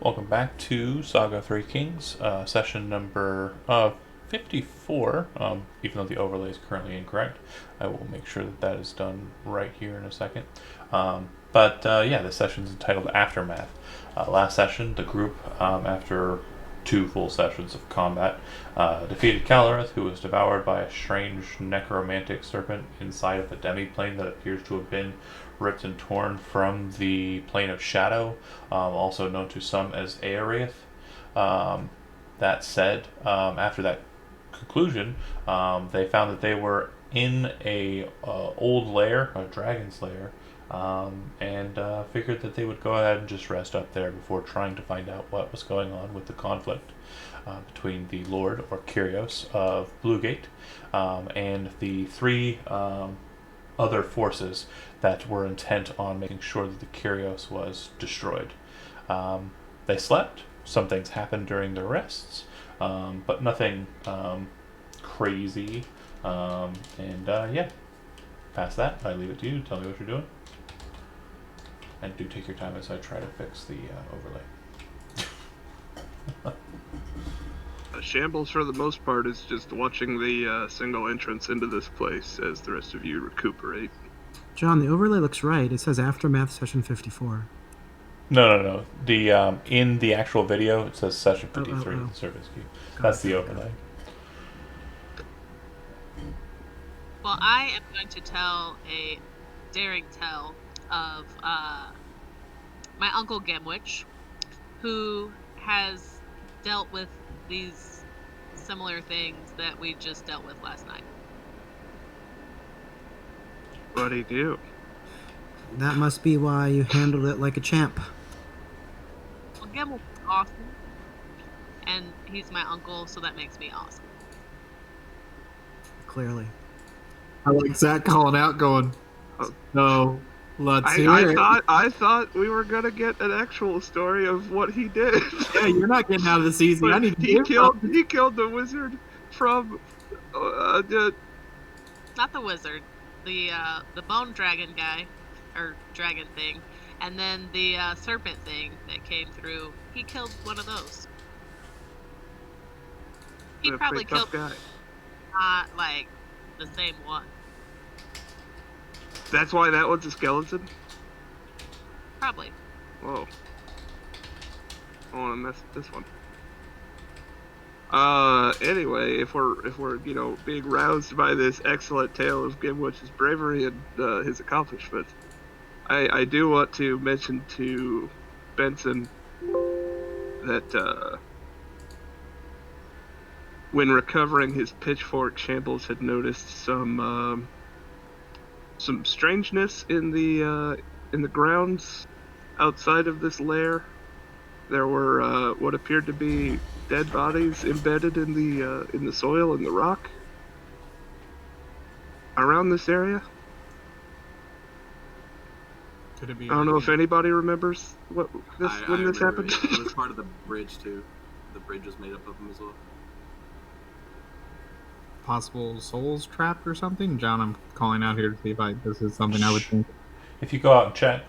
Welcome back to Saga 3 Kings, session number 54. Even though the overlay is currently incorrect, I will make sure that that is done right here in a second. But the session is entitled Aftermath. Last session, the group, after two full sessions of combat, defeated Calorith, who was devoured by a strange necromantic serpent inside of a demi-plane that appears to have been ripped and torn from the plane of shadow, also known to some as Aerith. That said, after that conclusion, they found that they were in a old lair, a dragon's lair, and figured that they would go ahead and just rest up there before trying to find out what was going on with the conflict between the Lord, or Kyrios, of Bluegate, and the three other forces that were intent on making sure that the Kyrios was destroyed. They slept. Some things happened during their rests, but nothing crazy. Past that, I leave it to you. Tell me what you're doing. And do take your time as I try to fix the overlay. Shambles, for the most part, is just watching the single entrance into this place as the rest of you recuperate. John, the overlay looks right. It says Aftermath Session 54. No. The in the actual video, it says Session 53, the service key. That's the overlay. Well, I am going to tell a daring tale of my uncle Gemwich, who has dealt with these similar things that we just dealt with last night. What'd he do? That must be why you handled it like a champ. Well, Gemwich is awesome, and he's my uncle, so that makes me awesome. Clearly. I like Zach calling out, going, "No, let's hear it." I thought we were gonna get an actual story of what he did. Yeah, you're not getting out of this easy. I need to he killed the wizard from not the wizard, the bone dragon guy, or dragon thing, and then the serpent thing that came through. He killed one of those. He probably killed guy. Not like the same one. That's why that one's a skeleton? Probably. Whoa. I want to mess with this one. Anyway, if we're being roused by this excellent tale of Gimwich's bravery and his accomplishments, I do want to mention to Benson that when recovering his pitchfork, Shambles had noticed some strangeness in the grounds outside of this lair. There were what appeared to be dead bodies embedded in the soil and the rock around this area. Could it be? I don't know if anybody remembers when this happened. It was part of the bridge too. The bridge was made up of them as well. Possible souls trapped or something? John, I'm calling out here to see if this is something I would think. If you go out and check,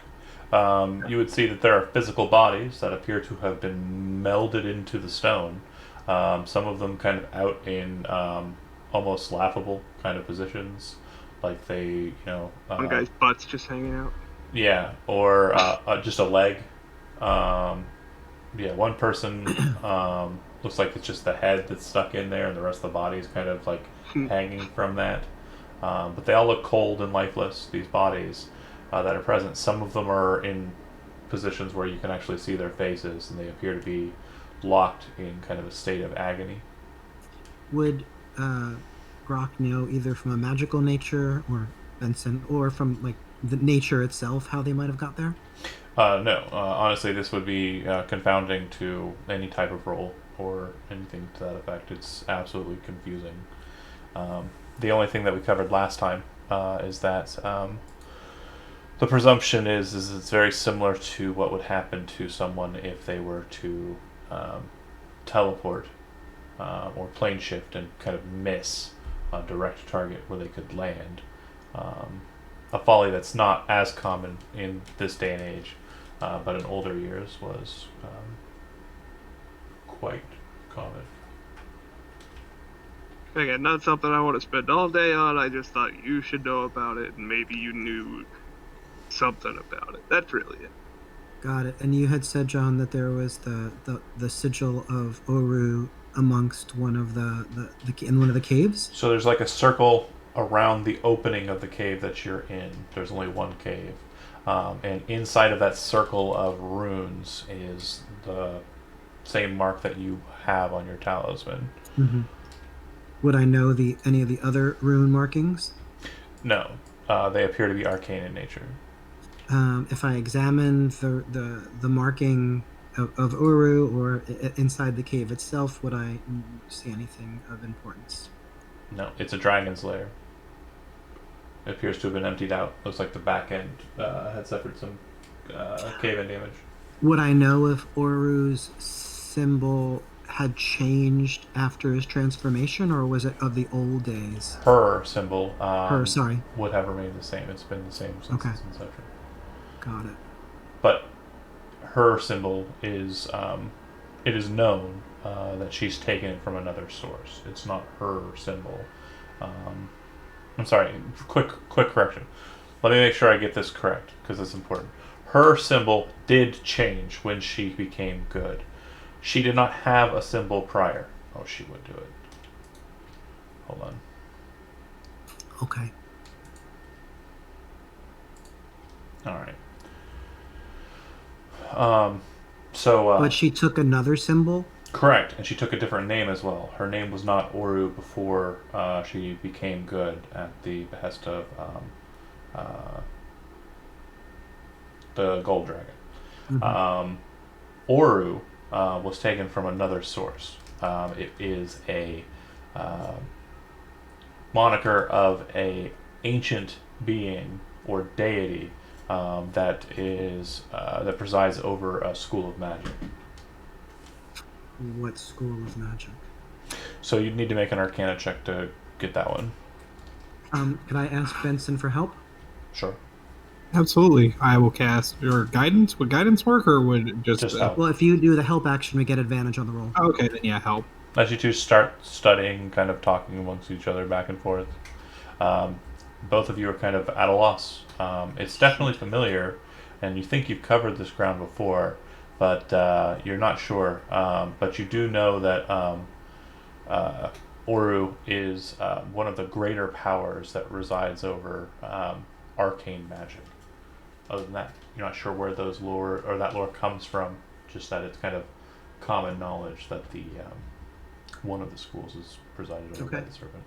you would see that there are physical bodies that appear to have been melded into the stone. Some of them kind of out in almost laughable kind of positions, like they, one guy's butt's just hanging out. Yeah, or just a leg. One person looks like it's just the head that's stuck in there, and the rest of the body is kind of like hanging from that. But they all look cold and lifeless, these bodies that are present. Some of them are in positions where you can actually see their faces, and they appear to be locked in kind of a state of agony. Would Grok know either from a magical nature, or Benson, or from like the nature itself, how they might have got there? No. Honestly, this would be confounding to any type of roll or anything to that effect. It's absolutely confusing. The only thing that we covered last time is that the presumption is it's very similar to what would happen to someone if they were to teleport or plane shift and kind of miss a direct target where they could land. A folly that's not as common in this day and age, but in older years was quite common. Again, not something I want to spend all day on. I just thought you should know about it, and maybe you knew something about it. That's really it. Got it. And you had said, John, that there was the sigil of Oru amongst one of the in one of the caves. So there's like a circle around the opening of the cave that you're in. There's only one cave. And inside of that circle of runes is the same mark that you have on your talisman. Mm-hmm. Would I know any of the other rune markings? No. They appear to be arcane in nature. If I examine the marking of Uru or inside the cave itself, would I see anything of importance? No, it's a dragon's lair. It appears to have been emptied out. Looks like the back end had suffered some cave-in damage. Would I know if Oru's symbol had changed after his transformation, or was it of the old days? Her symbol sorry. would have remained the same. It's been the same since its inception. Got it. But her symbol is, it is known that she's taken it from another source. It's not her symbol. I'm sorry, quick correction. Let me make sure I get this correct, because it's important. Her symbol did change when she became good. She did not have a symbol prior. Oh, she would do it. Hold on. Okay. Alright. But she took another symbol? Correct, and she took a different name as well. Her name was not Oru before she became good at the behest of the Gold Dragon. Mm-hmm. Oru was taken from another source. It is a moniker of a ancient being or deity that presides over a school of magic. What school of magic? So you'd need to make an Arcana check to get that one. Could I ask Benson for help? Sure. Absolutely. I will cast your guidance. Would guidance work, or would just help? Well, if you do the help action, we get advantage on the roll. Okay, then yeah, help. As you two start studying, kind of talking amongst each other back and forth, both of you are kind of at a loss. It's definitely familiar, and you think you've covered this ground before, but you're not sure. But you do know that Oru is one of the greater powers that resides over arcane magic. Other than that, you're not sure where that lore comes from. Just that it's kind of common knowledge that the one of the schools is presided over by the serpent.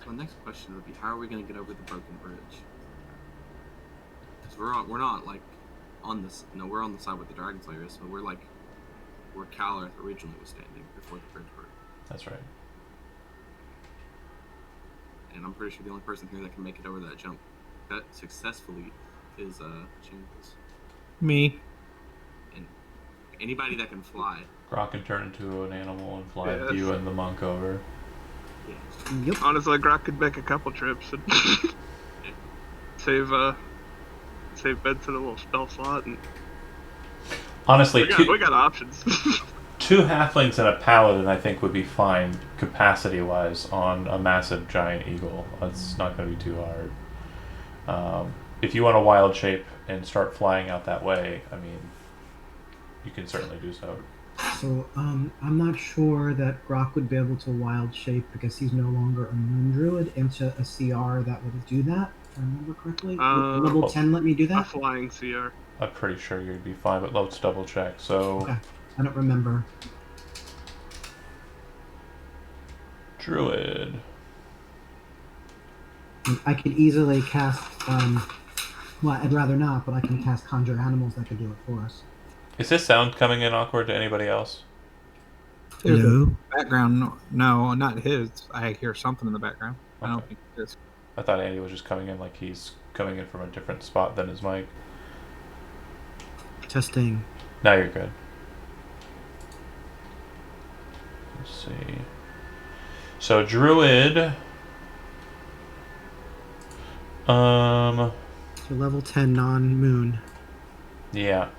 So the next question would be, how are we going to get over the broken bridge? Because we're not like on this. No, we're on the side with the Dragon Slayer is, so we're like where Calorth originally was standing before the bridge broke. That's right. And I'm pretty sure the only person here that can make it over that jump that successfully is Shambles. Me. And anybody that can fly. Grok can turn into an animal and fly you and the monk over. Yeah. Yep. Honestly, Grok could make a couple trips and save Benson a little spell slot. And honestly, we got options. 2 halflings and a paladin, I think, would be fine capacity-wise on a massive giant eagle. That's not going to be too hard. If you want a wild shape and start flying out that way, I mean, you can certainly do so. So, I'm not sure that Grok would be able to wild shape because he's no longer a moon druid into a CR that would do that, if I remember correctly. Level 10 let me do A that? flying CR. I'm pretty sure you'd be fine, but let's double check. So, Okay. I don't remember. Druid. I could easily cast, well, I'd rather not, but I can cast Conjure Animals that could do it for us. Is this sound coming in awkward to anybody else? Hello? Background? No, not his. I hear something in the background. Okay. I don't think it is. I thought Andy was just coming in like he's coming in from a different spot than his mic. Testing. Now you're good. Let's see. So Druid. So level 10 non-moon. Yeah.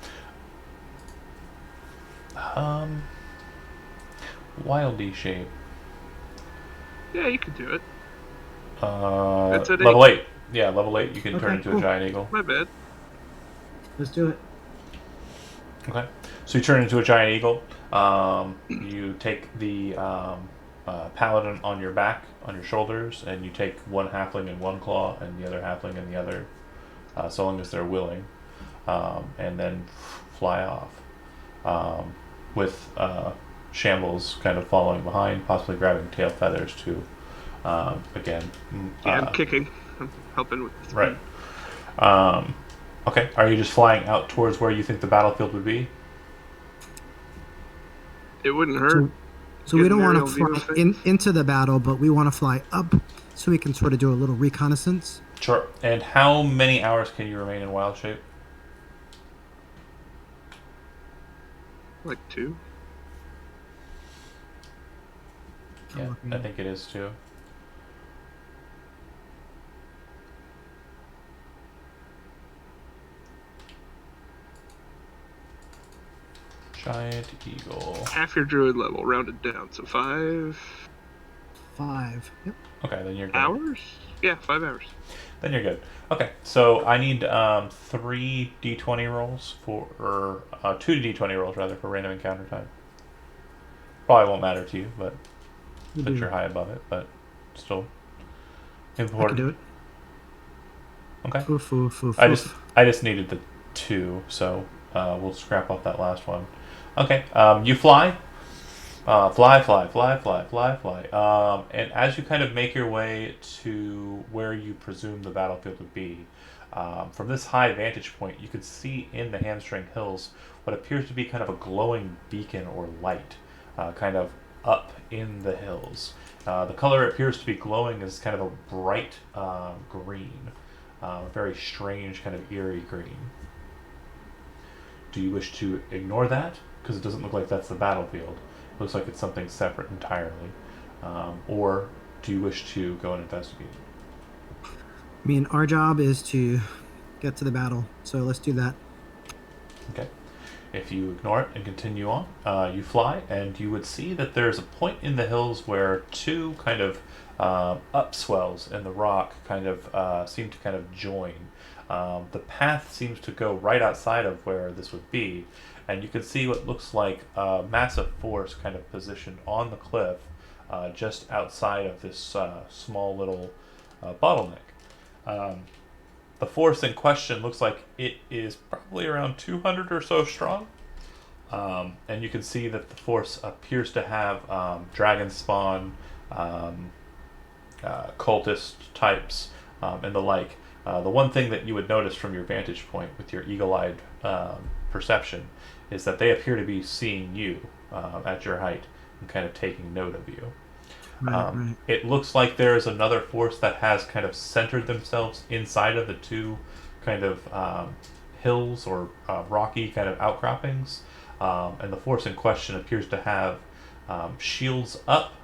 Wildy shape. Yeah, you can do it. It's at level 8. 8. Yeah, level 8. You can turn into a giant eagle. My bad. Let's do it. Okay. So you turn into a giant eagle. You take the paladin on your back, on your shoulders, and you take one halfling in one claw and the other halfling in the other, so long as they're willing, and then fly off with Shambles kind of following behind, possibly grabbing tail feathers to, again. Yeah, I'm kicking. I'm helping with the speed. Right. Okay. Are you just flying out towards where you think the battlefield would be? It wouldn't hurt. So we don't want to fly into the battle, but we want to fly up so we can sort of do a little reconnaissance. Sure. And how many hours can you remain in wild shape? Like 2. Yeah, I think it is 2. Giant eagle. Half your druid level, rounded down. So 5. 5. Yep. Okay, then you're good. Hours? Yeah, 5 hours. Then you're good. Okay, so I need 3 d20 rolls or 2 d20 rolls rather for random encounter time. Probably won't matter to you, but since you're high above it, but still important. I can do it. Okay. Oof, oof, oof, I just needed the 2, so we'll scrap off that last one. Okay, you fly. Fly. And as you kind of make your way to where you presume the battlefield would be, from this high vantage point, you could see in the Hamstring Hills what appears to be kind of a glowing beacon or light, kind of up in the hills. The color appears to be glowing as kind of a bright green, very strange, kind of eerie green. Do you wish to ignore that? Because it doesn't look like that's the battlefield. It looks like it's something separate entirely. Or do you wish to go and investigate? I mean, our job is to get to the battle, so let's do that. Okay. If you ignore it and continue on, you fly, and you would see that there's a point in the hills where 2 kind of upswells in the rock kind of seem to kind of join. The path seems to go right outside of where this would be, and you can see what looks like a massive force kind of positioned on the cliff just outside of this small little bottleneck. The force in question looks like it is probably around 200 or so strong, and you can see that the force appears to have dragon spawn, cultist types, and the like. The one thing that you would notice from your vantage point with your eagle-eyed perception is that they appear to be seeing you at your height and kind of taking note of you. Right. It looks like there is another force that has kind of centered themselves inside of the 2 kind of hills or rocky kind of outcroppings, and the force in question appears to have shields up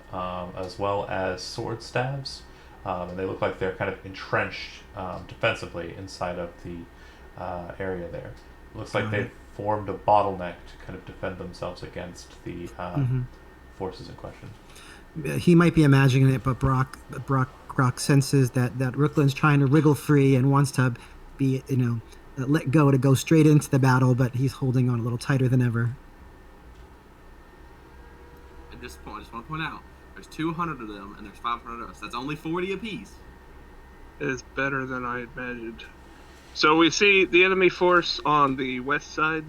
as well as sword stabs, and they look like they're kind of entrenched defensively inside of the area there. It looks like they've formed a bottleneck to kind of defend themselves against the forces in question. He might be imagining it, but Brock senses that Rooklin's trying to wriggle free and wants to be, let go to go straight into the battle, but he's holding on a little tighter than ever. At this point, I just want to point out, there's 200 of them and there's 500 of us. That's only 40 apiece. It is better than I imagined. So we see the enemy force on the west side.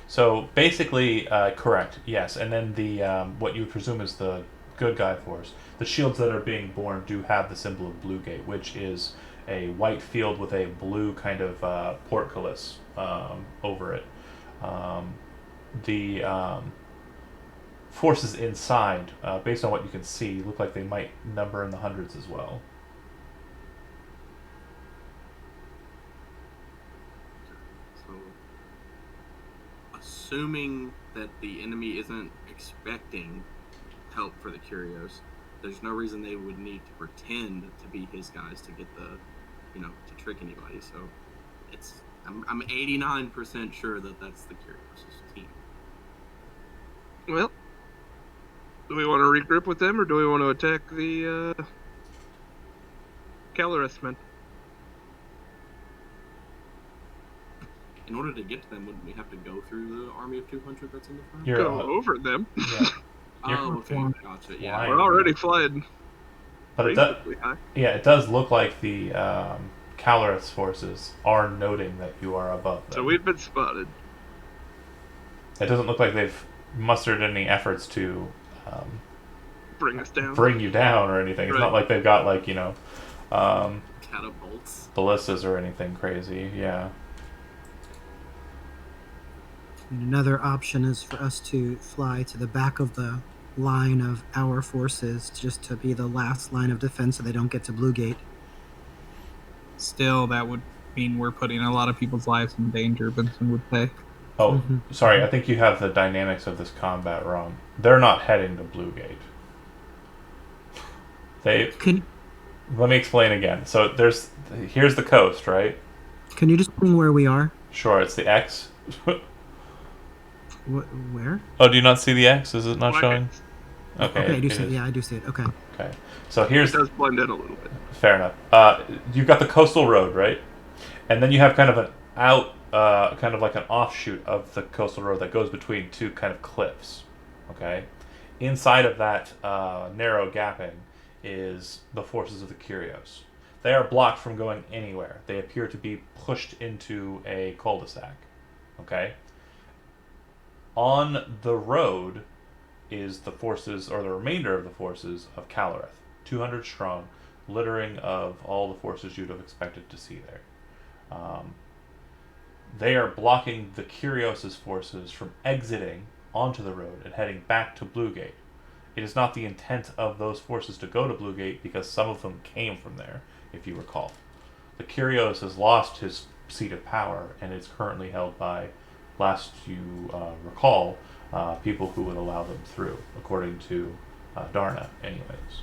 So basically, correct, yes. And then the what you would presume is the good guy force. The shields that are being borne do have the symbol of Bluegate, which is a white field with a blue kind of portcullis over it. The forces inside, based on what you can see, look like they might number in the hundreds as well. So, assuming that the enemy isn't expecting help for the Curios, there's no reason they would need to pretend to be his guys to get the, to trick anybody. So it's I'm 89% sure that that's the Curious team. Well, do we want to regroup with them, or do we want to attack the Calorus men? In order to get to them, wouldn't we have to go through the army of 200 that's in the front? Go over them. Yeah. Oh, okay, gotcha. Yeah, We're already flying. But it does look like the Calorus forces are noting that you are above them. So we've been spotted. It doesn't look like they've mustered any efforts to bring us down, bring you down, or anything. It's not like they've got catapults, ballistas, or anything crazy. Yeah. And another option is for us to fly to the back of the line of our forces, just to be the last line of defense so they don't get to Blue Gate. Still, that would mean we're putting a lot of people's lives in danger, Benson would say. Oh, sorry, I think you have the dynamics of this combat wrong. They're not heading to Blue Gate. Let me explain again. So here's the coast, right? Can you just ping where we are? Sure, it's the X. Where? Oh, do you not see the X? Is it not showing? Okay, I do see it. Yeah, I do see it. Okay. Okay. So here's... It does blend in a little bit. Fair enough. You've got the coastal road, right? And then you have kind of an kind of like an offshoot of the coastal road that goes between two kind of cliffs. Okay? Inside of that narrow gapping is the forces of the Curios. They are blocked from going anywhere. They appear to be pushed into a cul-de-sac. Okay? On the road is the forces, or the remainder of the forces, of Caloreth. 200 strong, littering of all the forces you'd have expected to see there. They are blocking the Curios' forces from exiting onto the road and heading back to Blue Gate. It is not the intent of those forces to go to Blue Gate because some of them came from there, if you recall. The Curios has lost his seat of power and is currently held by, last you recall, people who would allow them through, according to Darna, anyways.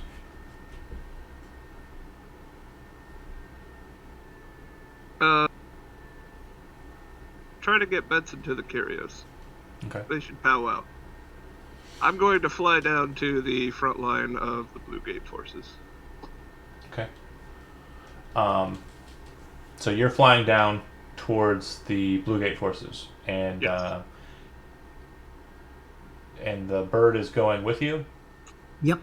Try to get Benson to the Curios. Okay. They should powwow. I'm going to fly down to the front line of the Blue Gate forces. Okay. So you're flying down towards the Blue Gate forces, and yes. And the bird is going with you? Yep.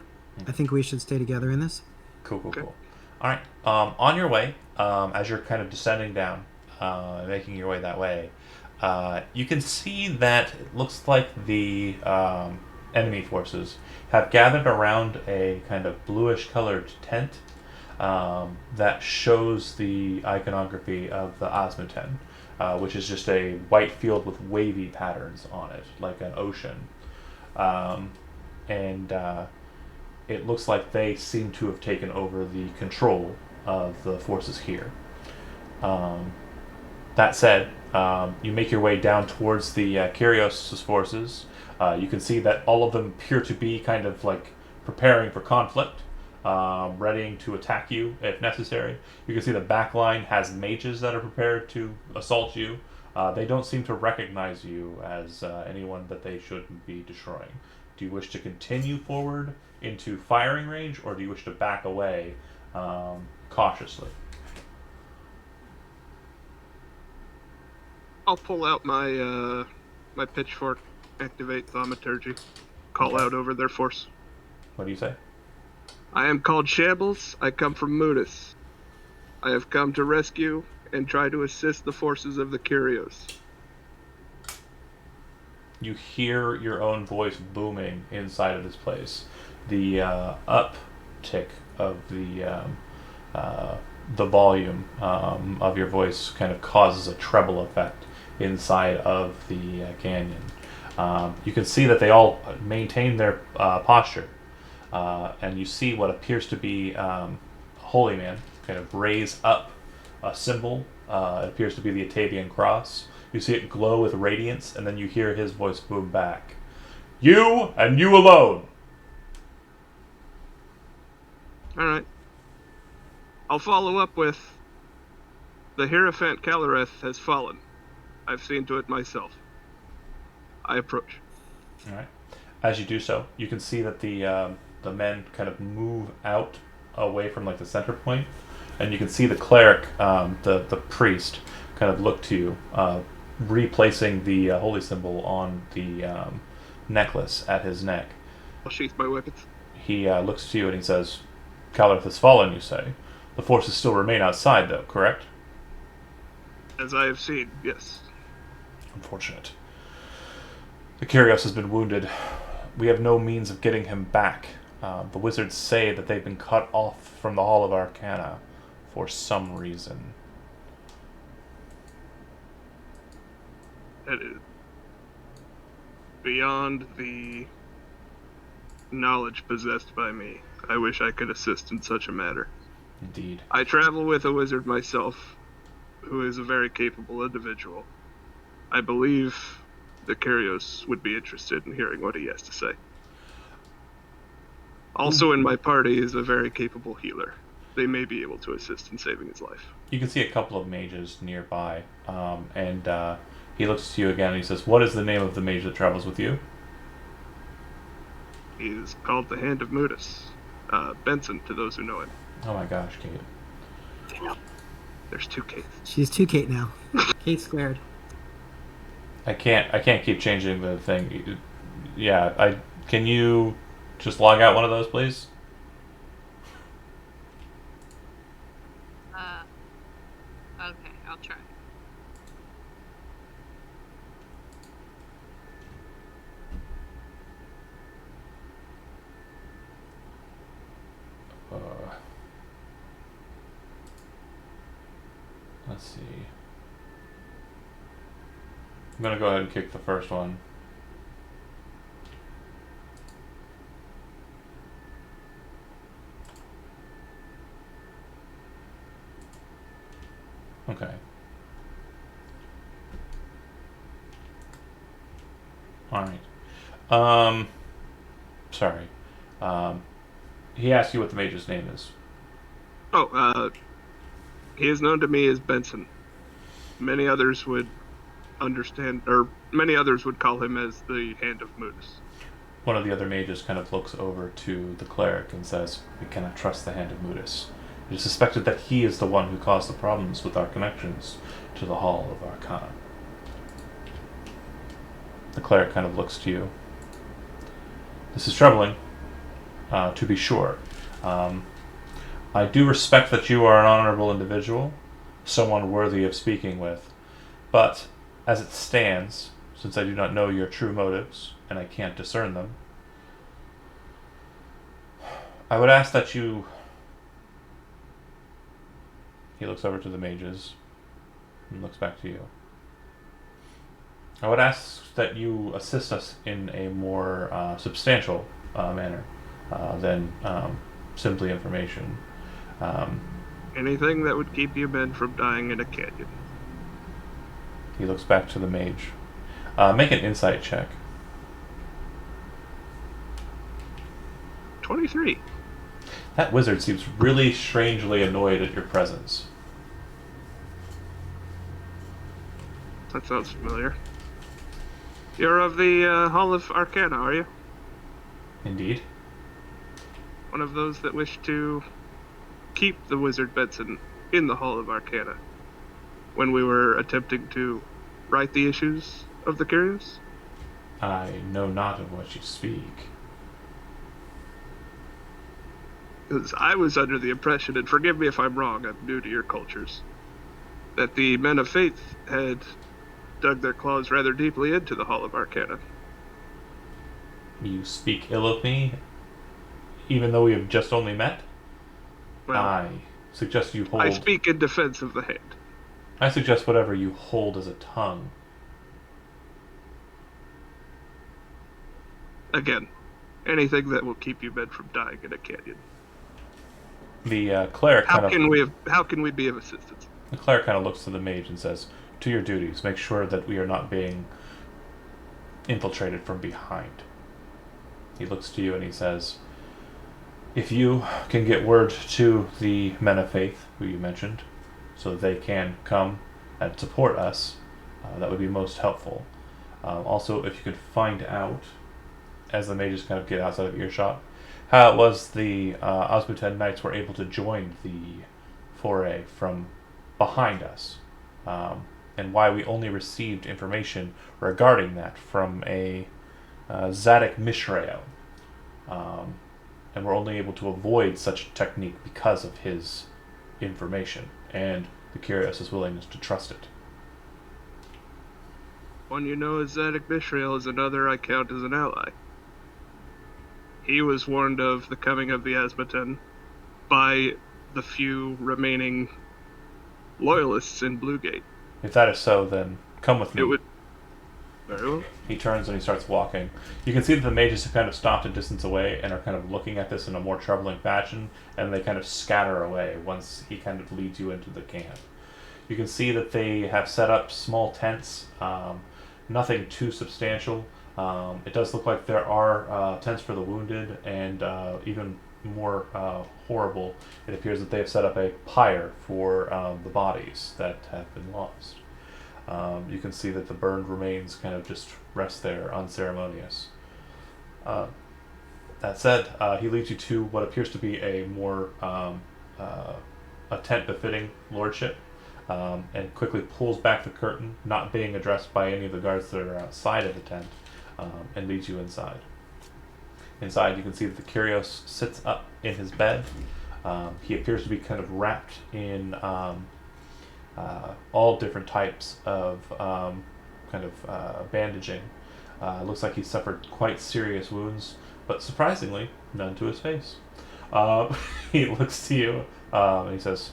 I think we should stay together in this. Cool. All right. On your way, as you're kind of descending down, making your way that way, you can see that it looks like the enemy forces have gathered around a kind of bluish-colored tent that shows the iconography of the Osmuten, which is just a white field with wavy patterns on it, like an ocean. And it looks like they seem to have taken over the control of the forces here. That said, you make your way down towards the Kyrios' forces. You can see that all of them appear to be kind of like preparing for conflict, readying to attack you if necessary. You can see the back line has mages that are prepared to assault you. They don't seem to recognize you as anyone that they shouldn't be destroying. Do you wish to continue forward into firing range, or do you wish to back away cautiously? I'll pull out my my pitchfork, activate thaumaturgy, call out over their force. What do you say? I am called Shambles. I come from Munis. I have come to rescue and try to assist the forces of the Curios. You hear your own voice booming inside of this place. The uptick of the volume of your voice kind of causes a treble effect inside of the canyon. You can see that they all maintain their posture, and you see what appears to be a holy man kind of raise up a symbol. It appears to be the Atavian cross. You see it glow with radiance, and then you hear his voice boom back. You and you alone! Alright. I'll follow up with, The Hierophant Calareth has fallen. I've seen to it myself. I approach. All right. As you do so, you can see that the men kind of move out away from like the center point, and you can see the cleric, the priest, kind of look to you, replacing the holy symbol on the necklace at his neck. I'll sheath my weapons. He looks to you and he says, "Calareth has fallen, you say. The forces still remain outside, though, correct?" As I have seen, yes. Unfortunate. The Kyrios has been wounded. We have no means of getting him back. The wizards say that they've been cut off from the Hall of Arcana for some reason. That is beyond the knowledge possessed by me. I wish I could assist in such a matter. Indeed. I travel with a wizard myself, who is a very capable individual. I believe the Kyrios would be interested in hearing what he has to say. Also in my party is a very capable healer. They may be able to assist in saving his life. You can see a couple of mages nearby, and he looks to you again and he says, "What is the name of the mage that travels with you?" He is called the Hand of Mutis. Benson, to those who know him. Oh my gosh, Kate. There's 2 Kates. She's 2 Kate now. Kate squared. I can't keep changing the thing. Yeah, can you just log out one of those, please? Okay, I'll try. Let's see. I'm gonna go ahead and kick the first one. Okay. Alright. Sorry. He asked you what the mage's name is. He is known to me as Benson. Many others would understand, or many others would call him as the Hand of Mutis. One of the other mages kind of looks over to the cleric and says, "We cannot trust the Hand of Mutis. It is suspected that he is the one who caused the problems with our connections to the Hall of Arcana." The cleric kind of looks to you. "This is troubling, to be sure. I do respect that you are an honorable individual, someone worthy of speaking with, but as it stands, since I do not know your true motives, and I can't discern them, I would ask that you..." He looks over to the mages and looks back to you. "I would ask that you assist us in a more substantial manner than simply information. Anything that would keep you men from dying in a canyon." He looks back to the mage. Make an insight check. 23. That wizard seems really strangely annoyed at your presence. That sounds familiar. You're of the Hall of Arcana, are you? Indeed. One of those that wish to keep the wizard Benson in the Hall of Arcana when we were attempting to right the issues of the Kyrios? I know not of what you speak. Because I was under the impression, and forgive me if I'm wrong, I'm new to your cultures, that the men of faith had dug their claws rather deeply into the Hall of Arcana. You speak ill of me, even though we have just only met? Well, I suggest you hold... I speak in defense of the Hand. I suggest whatever you hold as a tongue. Again, anything that will keep you men from dying in a canyon. The cleric How can we be of assistance? The cleric kind of looks to the mage and says, "To your duties, make sure that we are not being infiltrated from behind." He looks to you and he says, "If you can get word to the men of faith, who you mentioned, so they can come and support us, that would be most helpful. Also, if you could find out, as the mages kind of get outside of earshot, how it was the Osmuten Knights were able to join the foray from behind us, and why we only received information regarding that from a Zadok Mishreo, and we're only able to avoid such a technique because of his information and the Kyrios' willingness to trust it. One you know as Zadok Mishrael is another I count as an ally. He was warned of the coming of the Asmatan by the few remaining loyalists in Bluegate. If that is so, then come with me. It would... Very well. He turns and he starts walking. You can see that the mages have kind of stopped a distance away and are kind of looking at this in a more troubling fashion, and they kind of scatter away once he kind of leads you into the camp. You can see that they have set up small tents, nothing too substantial. It does look like there are tents for the wounded, and even more horrible, it appears that they have set up a pyre for the bodies that have been lost. You can see that the burned remains kind of just rest there, unceremonious. That said, he leads you to what appears to be a more a tent befitting lordship, and quickly pulls back the curtain, not being addressed by any of the guards that are outside of the tent, and leads you inside. Inside, you can see that the Kyrios sits up in his bed. He appears to be kind of wrapped in all different types of bandaging. Looks like he suffered quite serious wounds, but surprisingly, none to his face. He looks to you and he says,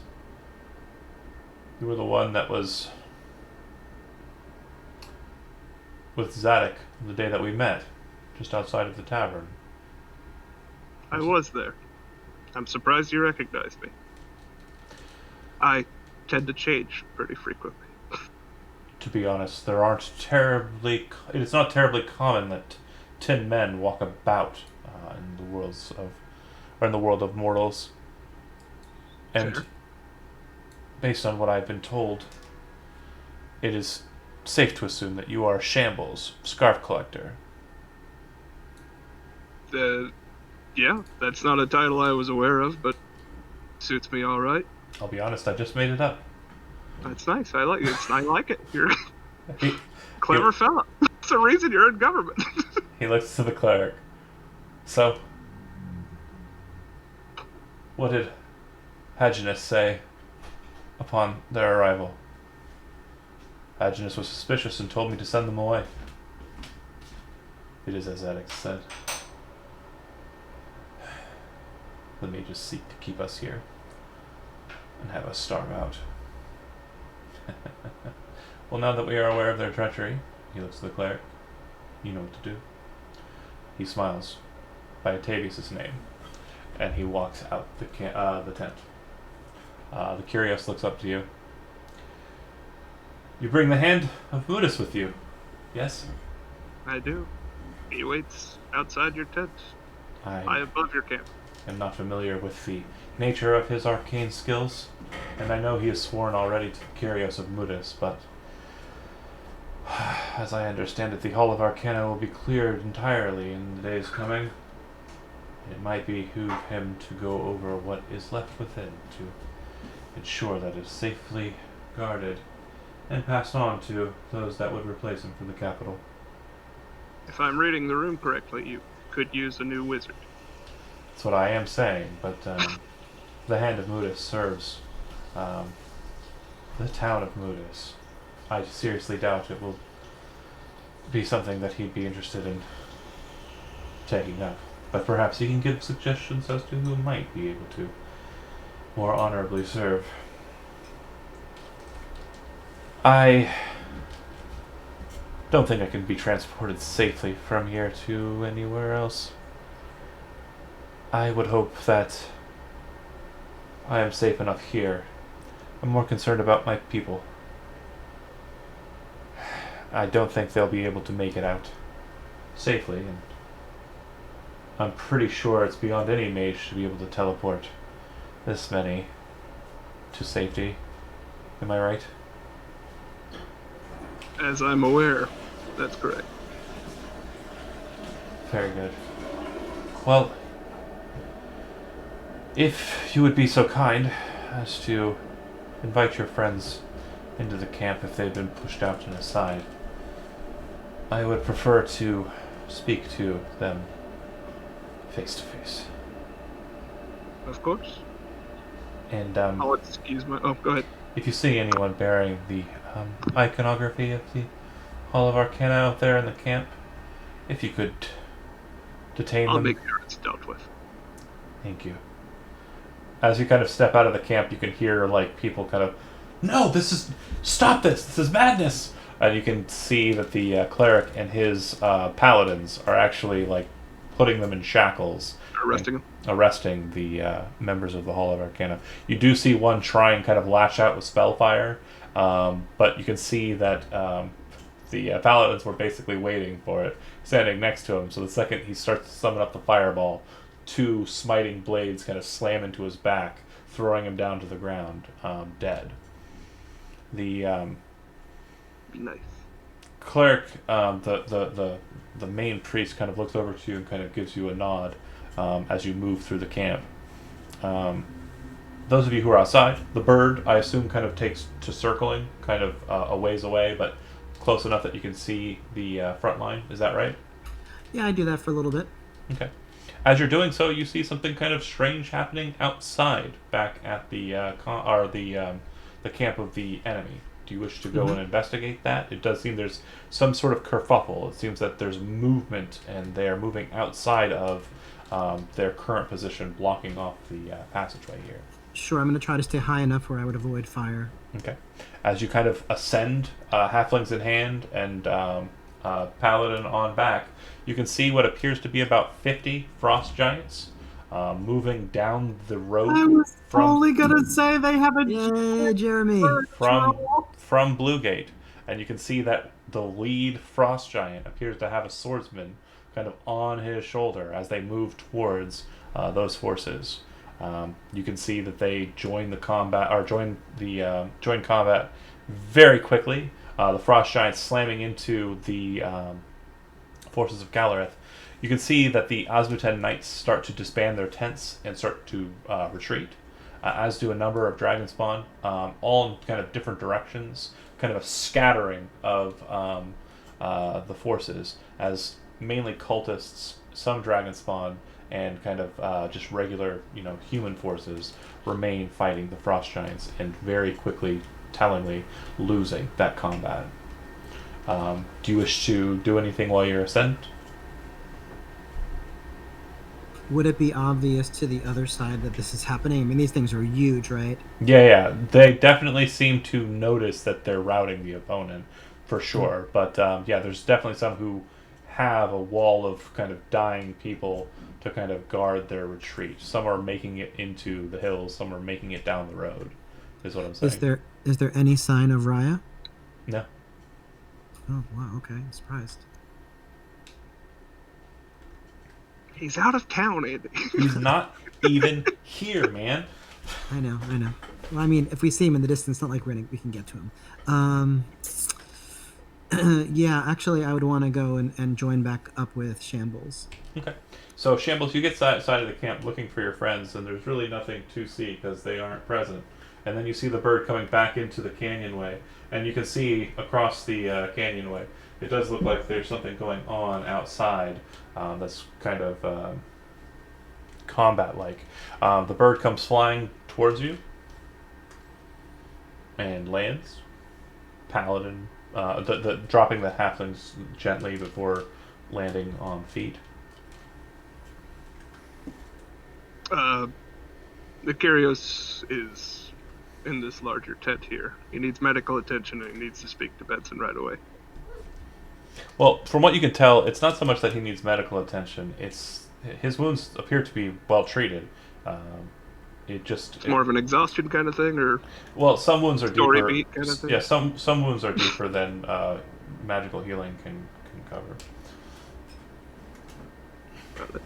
"You were the one that was with Zadok the day that we met, just outside of the tavern." I was there. I'm surprised you recognized me. I tend to change pretty frequently. To be honest, it's not terribly common that 10 men walk about in the world of mortals. And Fair. based on what I've been told, it is safe to assume that you are Shambles, Scarf Collector. Yeah, that's not a title I was aware of, but suits me all right. I'll be honest, I just made it up. That's nice. I like it. I like it. You're a He, clever fella. That's the reason you're in government. he looks to the cleric. So, what did Haginus say upon their arrival? Haginus was suspicious and told me to send them away. It is as Zadok said. The mages seek to keep us here and have us starve out. Well, now that we are aware of their treachery, he looks to the cleric. You know what to do. He smiles by Atavius' name, and he walks out the tent. The Kyrios looks up to you. You bring the hand of Buddhist with you, yes? I do. He waits outside your tent, high above your camp. I'm not familiar with the nature of his arcane skills, and I know he has sworn already to the Kyrios of Mudis, but as I understand it, the Hall of Arcana will be cleared entirely in the days coming. It might behoove him to go over what is left within to ensure that it is safely guarded and passed on to those that would replace him for the capital. If I'm reading the room correctly, you could use a new wizard. That's what I am saying, but the Hand of Mudis serves the town of Mudis. I seriously doubt it will be something that he'd be interested in taking up. But perhaps he can give suggestions as to who might be able to more honorably serve. I don't think I can be transported safely from here to anywhere else. I would hope that I am safe enough here. I'm more concerned about my people. I don't think they'll be able to make it out safely, and I'm pretty sure it's beyond any mage to be able to teleport this many to safety. Am I right? As I'm aware, that's correct. Very good. Well, if you would be so kind as to invite your friends into the camp if they've been pushed out and aside, I would prefer to speak to them face to face. Of course. And I'll excuse my. Oh, go ahead. if you see anyone bearing the iconography of the Hall of Arcana out there in the camp, if you could detain I'll them. make sure it's dealt with. Thank you. As you kind of step out of the camp, you can hear like people kind of, no, stop this! This is madness! And you can see that the cleric and his paladins are actually like putting them in shackles, arresting the members of the Hall of Arcana. You do see one try and kind of lash out with spellfire, but you can see that the paladins were basically waiting for it, standing next to him. So the second he starts to summon up the fireball, two smiting blades kind of slam into his back, throwing him down to the ground, dead. The Nice. cleric, the main priest, kind of looks over to you and kind of gives you a nod as you move through the camp. Those of you who are outside, the bird, I assume, kind of takes to circling, kind of a ways away, but close enough that you can see the front line. Is that right? Yeah, I do that for a little bit. Okay. As you're doing so, you see something kind of strange happening outside, back at the camp of the enemy. Do you wish to go and investigate that? It does seem there's some sort of kerfuffle. It seems that there's movement, and they are moving outside of their current position, blocking off the passageway here. Sure, I'm going to try to stay high enough where I would avoid fire. Okay. As you kind of ascend, halflings in hand and paladin on back, you can see what appears to be about 50 frost giants moving down the road. I was totally gonna say they have a Yay, Jeremy! From Bluegate, and you can see that the lead frost giant appears to have a swordsman kind of on his shoulder as they move towards those forces. You can see that they join combat very quickly. The frost giants slamming into the forces of Galareth. You can see that the Osmuten Knights start to disband their tents and start to retreat, as do a number of Dragonspawn, all in kind of different directions, kind of a scattering of the forces, as mainly cultists, some Dragonspawn, and kind of just regular, human forces remain fighting the Frost Giants and very quickly, tellingly, losing that combat. Do you wish to do anything while you're ascendant? Would it be obvious to the other side that this is happening? I mean, these things are huge, right? Yeah. They definitely seem to notice that they're routing the opponent, for sure. But, there's definitely some who have a wall of kind of dying people to kind of guard their retreat. Some are making it into the hills, some are making it down the road, is what I'm saying. Is there any sign of Raya? No. Oh, wow, okay. I'm surprised. He's out of town, Andy. He's not even here, man. I know. Well, I mean, if we see him in the distance, not like we can get to him. Yeah, actually, I would want to go and join back up with Shambles. Okay. So, Shambles, you get side of the camp looking for your friends, and there's really nothing to see because they aren't present. And then you see the bird coming back into the canyonway, and you can see across the canyonway, it does look like there's something going on outside that's kind of combat-like. The bird comes flying towards you and lands. Paladin, dropping the halflings gently before landing on feet. Nicarios is in this larger tent here. He needs medical attention and he needs to speak to Benson right away. Well, from what you can tell, it's not so much that he needs medical attention. It's his wounds appear to be well treated. It's more of an exhaustion kind of thing, or some wounds are story deeper. beat kind of thing. Yeah, some wounds are deeper than magical healing can cover. Got it.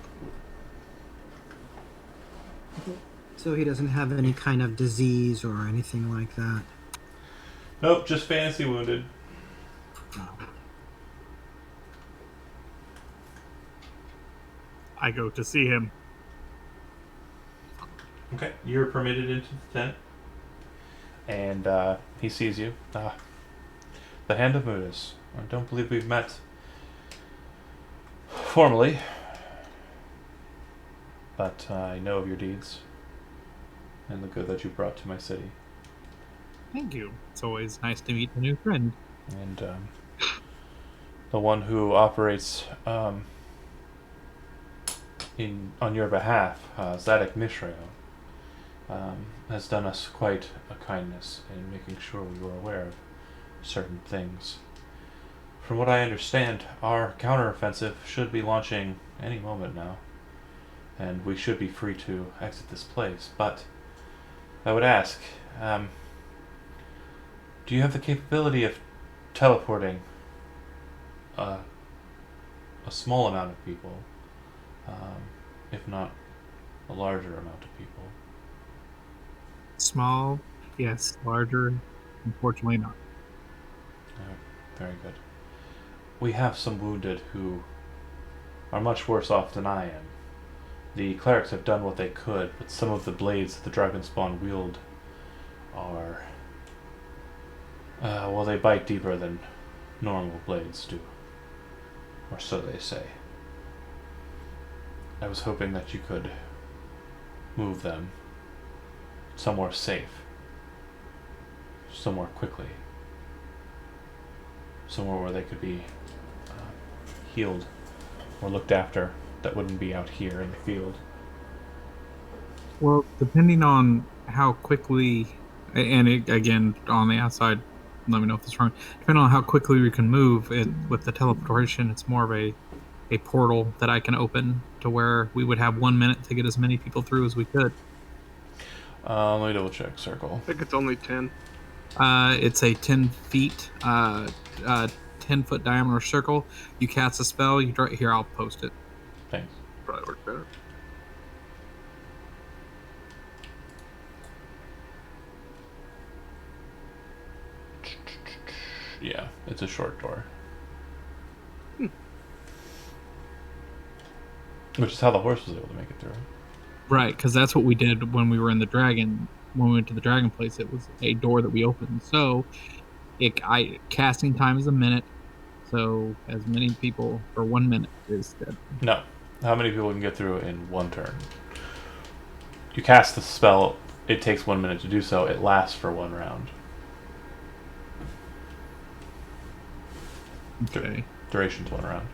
So he doesn't have any kind of disease or anything like that? Nope, just fantasy wounded. I go to see him. Okay, you're permitted into the tent, and he sees you. The Hand of Mudas. I don't believe we've met formally, but I know of your deeds and the good that you brought to my city. Thank you. It's always nice to meet a new friend. And the one who operates on your behalf, Zadok Mishrael, has done us quite a kindness in making sure we were aware of certain things. From what I understand, our counteroffensive should be launching any moment now, and we should be free to exit this place. But I would ask, do you have the capability of teleporting a small amount of people, if not a larger amount of people? Small, yes. Larger, unfortunately not. Very good. We have some wounded who are much worse off than I am. The clerics have done what they could, but some of the blades that the Dragonspawn wield are... well, they bite deeper than normal blades do. Or so they say. I was hoping that you could move them somewhere safe. Somewhere quickly. Somewhere where they could be healed or looked after that wouldn't be out here in the field. Well, depending on how quickly, and again, on the outside, let me know if it's wrong. Depending on how quickly we can move it with the teleportation, it's more of a portal that I can open to where we would have 1 minute to get as many people through as we could. Let me double check. Circle. I think it's only 10. It's a 10 feet, 10-foot diameter circle. You cast a spell. You draw here. I'll post it. Thanks. Probably work better. Yeah, it's a short door. Which is how the horse was able to make it through. Right, because that's what we did when we were in the dragon. When we went to the dragon place, it was a door that we opened. So, casting time is a minute. So, as many people for 1 minute is dead. No. How many people can get through in one turn? You cast the spell, it takes 1 minute to do so, it lasts for one round. Okay. Duration's one round.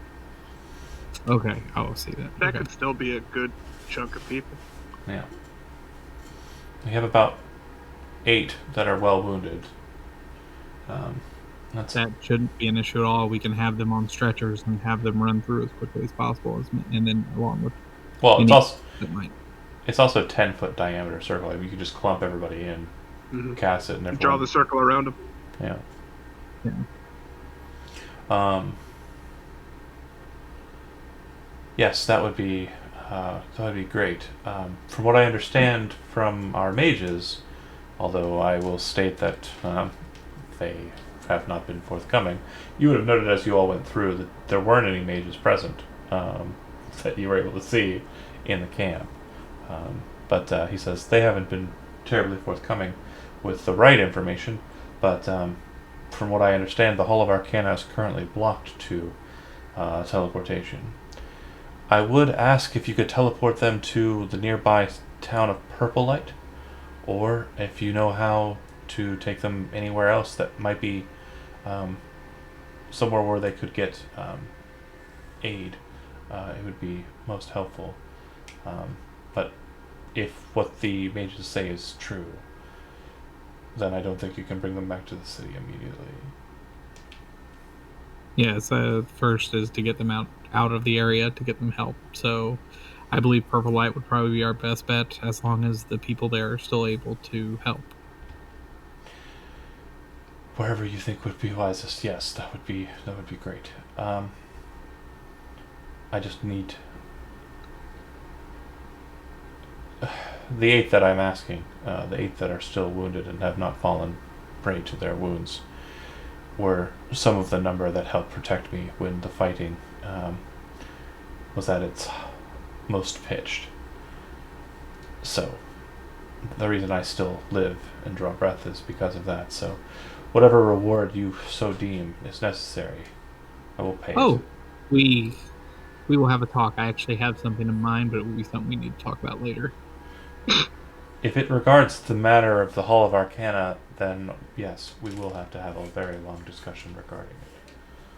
Okay, I will see that. That Okay. could still be a good chunk of people. Yeah. We have about 8 that are well wounded. That shouldn't be an issue at all. We can have them on stretchers and have them run through as quickly as possible, and then along with. Well, might. it's also a 10-foot diameter circle. I mean, you can just clump everybody in, cast it, and everyone... Draw the circle around them. Yeah. Yeah. Yes, that would be great. From what I understand from our mages, although I will state that they have not been forthcoming, you would have noted as you all went through that there weren't any mages present that you were able to see in the camp. But he says they haven't been terribly forthcoming with the right information, but from what I understand, the Hall of Arcana is currently blocked to teleportation. I would ask if you could teleport them to the nearby town of Purple Light, or if you know how to take them anywhere else that might be somewhere where they could get aid. It would be most helpful. But if what the mages say is true, then I don't think you can bring them back to the city immediately. Yes, first is to get them out of the area to get them help. So I believe Purple Light would probably be our best bet as long as the people there are still able to help. Wherever you think would be wisest, yes, that would be great. I just need the 8 that I'm asking, the 8 that are still wounded and have not fallen prey to their wounds were some of the number that helped protect me when the fighting was at its most pitched. So, the reason I still live and draw breath is because of that. So, whatever reward you so deem is necessary, I will pay Oh, it. we will have a talk. I actually have something in mind, but it will be something we need to talk about later. If it regards the matter of the Hall of Arcana, then yes, we will have to have a very long discussion regarding it.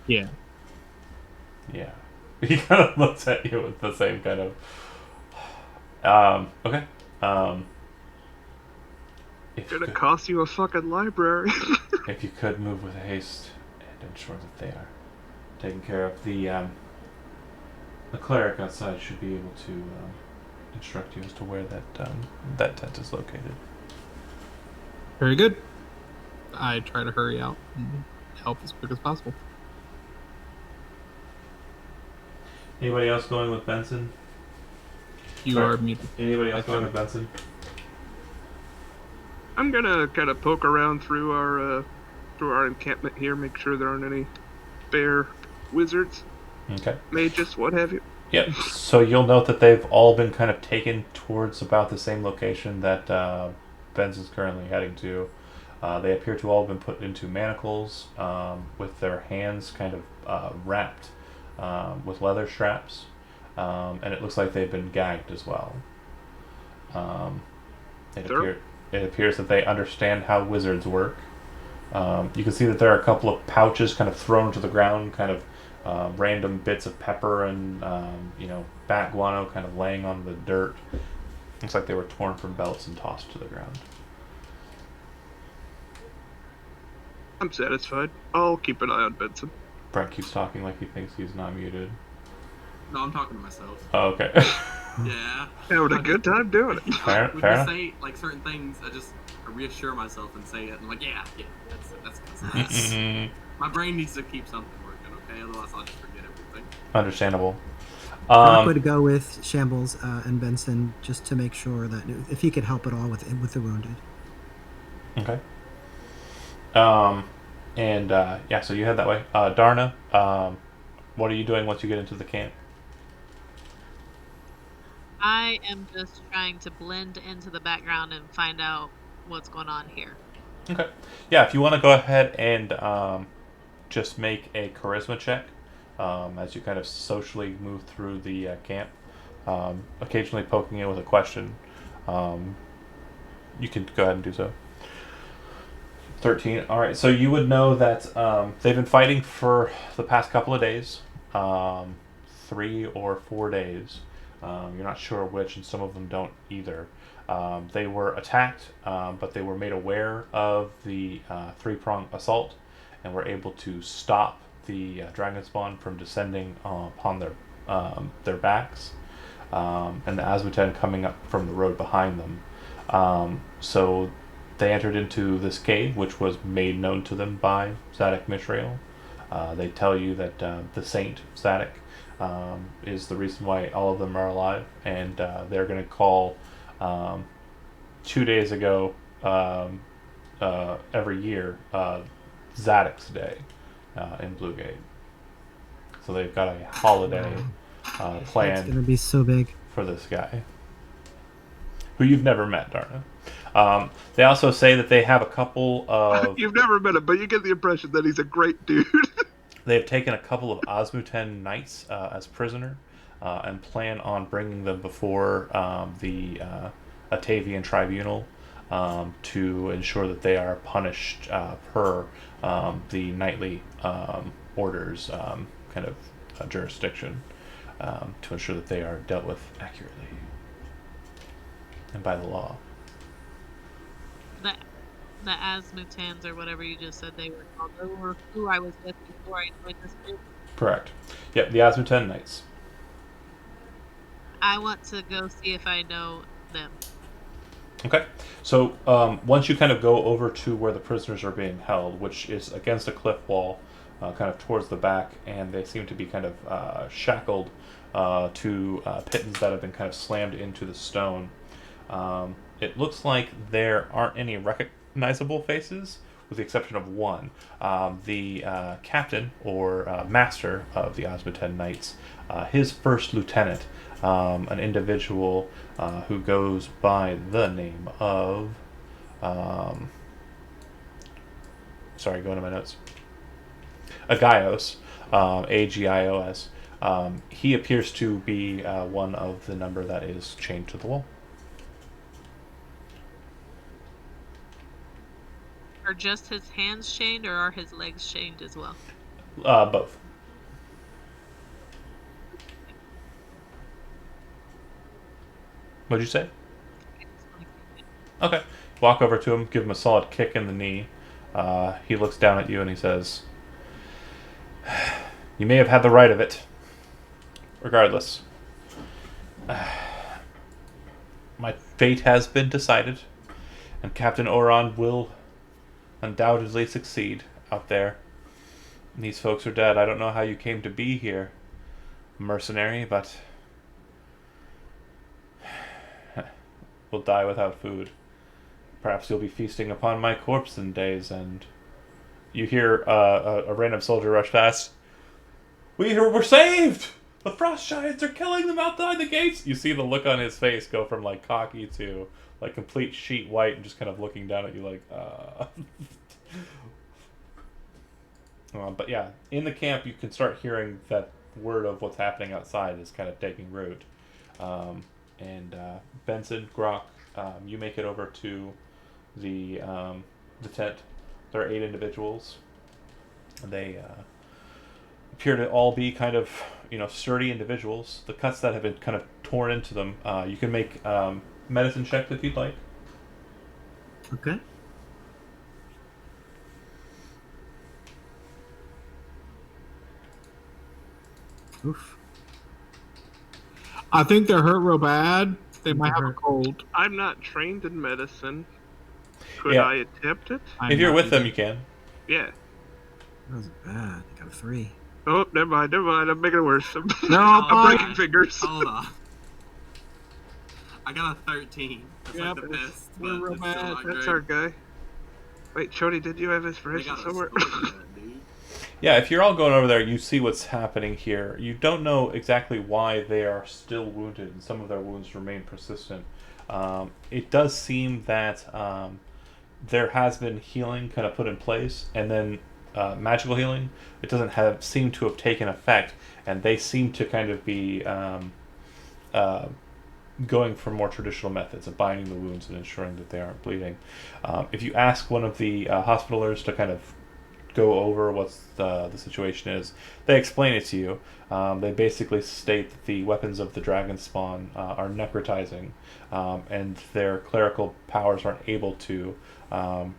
Yeah. Yeah. He kind of looks at you with the same kind of... okay. If It's you gonna could, cost you a fucking library. if you could move with haste and ensure that they are taken care of, the cleric outside should be able to instruct you as to where that tent is located. Very good. I try to hurry out and help as quick as possible. Anybody else going with Benson? You Sorry. are muted. Anybody else going with Benson? I'm gonna kind of poke around through our encampment here, make sure there aren't any bear wizards, Okay. mages, what have you. Yep. So you'll note that they've all been kind of taken towards about the same location that Benson's currently heading to. They appear to all have been put into manacles with their hands kind of wrapped with leather straps. And it looks like they've been gagged as well. It appears that they understand how wizards work. You can see that there are a couple of pouches kind of thrown to the ground, kind of random bits of pepper and bat guano kind of laying on the dirt. Looks like they were torn from belts and tossed to the ground. I'm satisfied. I'll keep an eye on Benson. Brent keeps talking like he thinks he's not muted. No, I'm talking to myself. Oh, okay. Yeah. Having a good time doing it. Fair When I enough. say like certain things, I reassure myself and say it. And I'm like, yeah, that's my brain needs to keep something working, okay? Otherwise, I'll just forget everything. Understandable. Brock would go with Shambles and Benson just to make sure that if he could help at all with the wounded. Okay. So you head that way. Darna, what are you doing once you get into the camp? I am just trying to blend into the background and find out what's going on here. Okay. Yeah, if you want to go ahead and just make a charisma check as you kind of socially move through the camp, occasionally poking in with a question, you can go ahead and do so. 13. All right. So you would know that they've been fighting for the past couple of days, 3 or 4 days. You're not sure which, and some of them don't either. They were attacked, but they were made aware of the three-prong assault and were able to stop the dragon spawn from descending upon their backs, and the Azmuten coming up from the road behind them. So they entered into this cave, which was made known to them by Zadok Mishrael. They tell you that the Saint Zadok is the reason why all of them are alive, and they're going to call 2 days ago every year Zadok's Day in Bluegate. So they've got a holiday It's planned gonna be so big. for this guy, who you've never met, Darna. They also say that they have a couple of... You've never met him, but you get the impression that he's a great dude. They've taken a couple of Azmuten knights as prisoner and plan on bringing them before the Atavian tribunal to ensure that they are punished per the knightly orders kind of jurisdiction, to ensure that they are dealt with accurately and by the law. The Azmutans, or whatever you just said they were called, they were who I was with before I joined this group. Correct. Yep, the Azmuten knights. I want to go see if I know them. Okay, so once you kind of go over to where the prisoners are being held, which is against a cliff wall, kind of towards the back, and they seem to be kind of shackled to pittons that have been kind of slammed into the stone. It looks like there aren't any recognizable faces, with the exception of one. The captain or master of the Osmond Knights, his first lieutenant, an individual who goes by the name of. Sorry, going to my notes. Agios, Agios. He appears to be one of the number that is chained to the wall. Are just his hands chained, or are his legs chained as well? Both. What'd you say? Okay. Walk over to him, give him a solid kick in the knee. He looks down at you and he says, "You may have had the right of it. Regardless, my fate has been decided, and Captain Oron will undoubtedly succeed out there. And these folks are dead. I don't know how you came to be here, mercenary, but will die without food. Perhaps you'll be feasting upon my corpse in days." And you hear a random soldier rush past. We're saved! The frost giants are killing them outside the gates! You see the look on his face go from like cocky to like complete sheet white and just kind of looking down at you like, but yeah, in the camp you can start hearing that word of what's happening outside is kind of taking root. And Benson, Grok, you make it over to the tent. There are 8 individuals. They appear to all be kind of, sturdy individuals. The cuts that have been kind of torn into them, you can make medicine checks if you'd like. Okay. Oof. I think they're hurt real bad. They might have a hurt. cold. I'm not trained in medicine. Could Yeah. I attempt it? If you're with them, you can. Yeah. That was bad. I got a 3. Oh, never mind. I'm making it worse. I'm fine. breaking fingers. Hold on. I got a 13. That's Yep, like the best. we're but real it's still bad. not That's great. our guy. Wait, Chody, did you have They inspiration got a somewhere? score for that, dude. Yeah, if you're all going over there, you see what's happening here. You don't know exactly why they are still wounded, and some of their wounds remain persistent. It does seem that there has been healing kind of put in place, and then magical healing, it doesn't seem to have taken effect, and they seem to kind of be going for more traditional methods of binding the wounds and ensuring that they aren't bleeding. If you ask one of the hospitalers to kind of go over what the situation is, they explain it to you. They basically state that the weapons of the dragon spawn are necrotizing, and their clerical powers aren't able to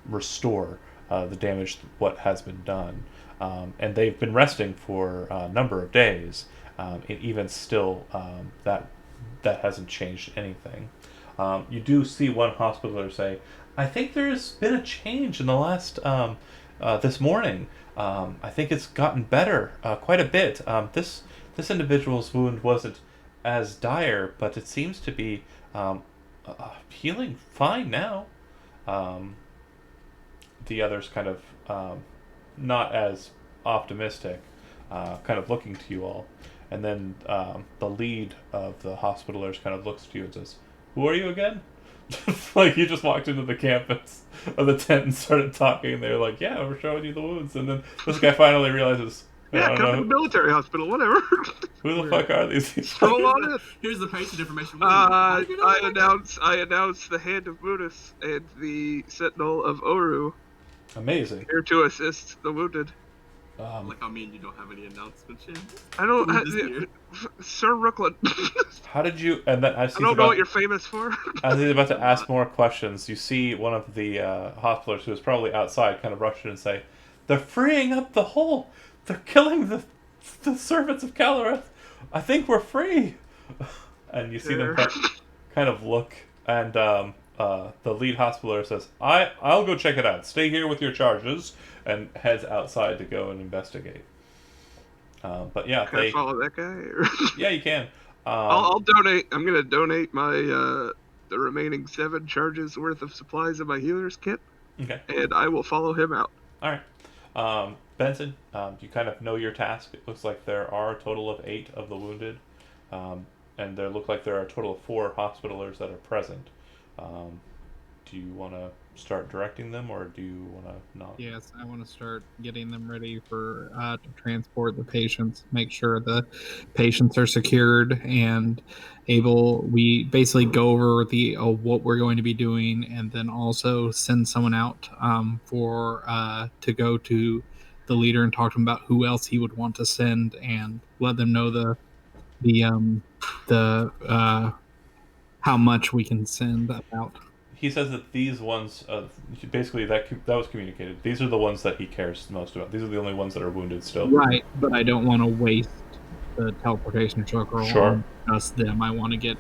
restore the damage what has been done. And they've been resting for a number of days, and even still that hasn't changed anything. You do see one hospitaler say, "I think there's been a change in the last this morning. I think it's gotten better quite a bit. This individual's wound wasn't as dire, but it seems to be healing fine now." The others kind of not as optimistic, kind of looking to you all. And then the lead of the hospitalers kind of looks to you and says, "Who are you again?" Like you just walked into the campus of the tent and started talking. They're like, "Yeah, we're showing you the wounds." And then this guy finally realizes, I Yeah, don't come to know, the military hospital, whatever. who the fuck are these people? Stroll on in. Here's the patient information. I announce the Hand of Munis and the Sentinel of Oru Amazing. here to assist the wounded. Like, I mean, you don't have any announcements yet. I don't, Who's this here? Sir Rooklyn. How did you? And then as I he's don't know about, what you're famous for. as he's about to ask more questions, you see one of the hospitalers who is probably outside kind of rush in and say, "They're freeing up the hole. They're killing the servants of Calareth. I think we're free." And you see them kind of look, and the lead hospitaler says, I'll go check it out. Stay here with your charges," and heads outside to go and investigate. But yeah, Can I follow that guy? Or... yeah, you can. I'll donate. I'm gonna donate my the remaining 7 charges worth of supplies of my healer's kit. Okay. and I will follow him out. All right. Benson, you kind of know your task. It looks like there are a total of 8 of the wounded, and there look like there are a total of 4 hospitalers that are present. Do you want to start directing them, or do you want to not? Yes, I want to start getting them ready for to transport the patients. Make sure the patients are secured and able. We basically go over the what we're going to be doing, and then also send someone out for to go to the leader and talk to him about who else he would want to send, and let them know the how much we can send about. He says that these ones, basically that was communicated. These are the ones that he cares most about. These are the only ones that are wounded still. Right, but I don't want to waste the teleportation circle Sure. on just them. I want to get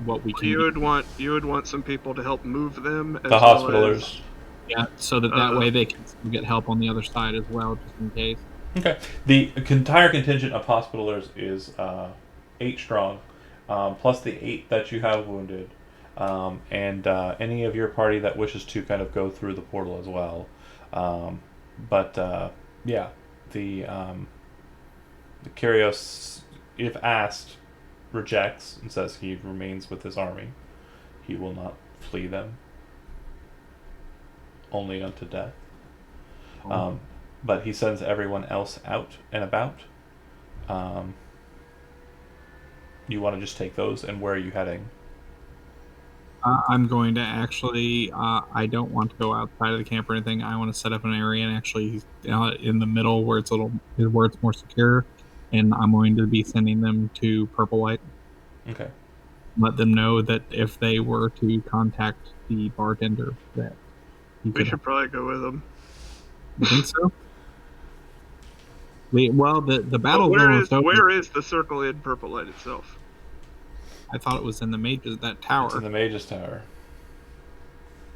what we can. You would want some people to help move them. As The hospitalers. Well as, yeah, so that way they can get help on the other side as well, just in case. Okay. The entire contingent of hospitalers is 8 strong, plus the 8 that you have wounded, and any of your party that wishes to kind of go through the portal as well. Yeah, the Kyrios, if asked, rejects and says he remains with his army. He will not flee them, only unto death. But he sends everyone else out and about. You want to just take those, and where are you heading? I'm going to actually. I don't want to go outside of the camp or anything. I want to set up an area and actually in the middle where it's more secure, and I'm going to be sending them to Purple Light. Okay. Let them know that if they were to contact the bartender, that we should probably go with them. You think so? The battle zone. Where is the circle in Purple Light itself? I thought it was in the mages, that tower. It's in the mages tower.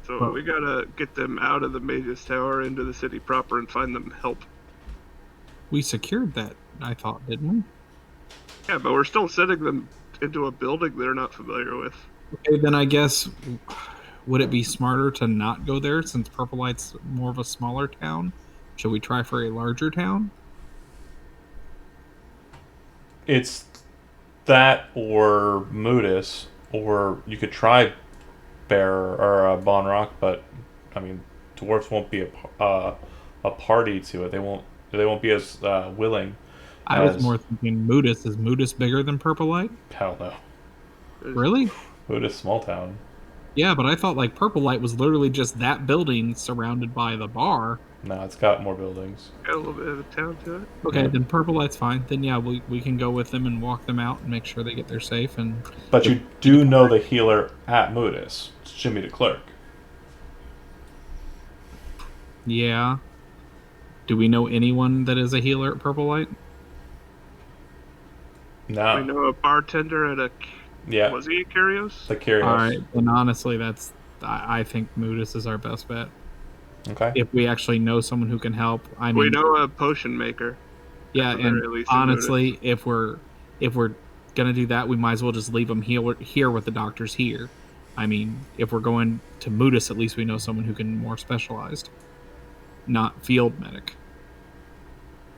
So we gotta get them out of the mages tower into the city proper and find them help. We secured that, I thought, didn't we? Yeah, but we're still sending them into a building they're not familiar with. Okay, then I guess, would it be smarter to not go there since Purple Light's more of a smaller town? Should we try for a larger town? It's that or Moodus, or you could try Bear or Bon Rock, but I mean, dwarves won't be a party to it. They won't be as willing. I was more thinking Moodus. Is Moodus bigger than Purple Light? Hell no. Really? Moodus small town. Yeah, but I thought like Purple Light was literally just that building surrounded by the bar. No, it's got more buildings. Got a little bit of a town to it. Okay, then Purple Light's fine. Then yeah, we can go with them and walk them out and make sure they get there safe. But you do know the healer at Moodus. It's Jimmy the Clerk. Yeah. Do we know anyone that is a healer at Purple Light? No. We know a bartender at a... Yeah. Was he a Kyrios? The Kyrios. Alright, and honestly, I think Moodus is our best bet. Okay. If we actually know someone who can help. I mean, we know a potion maker. Yeah, and honestly, if we're gonna do that, we might as well just leave them here with the doctors here. I mean, if we're going to Moodus, at least we know someone who can more specialized, not field medic.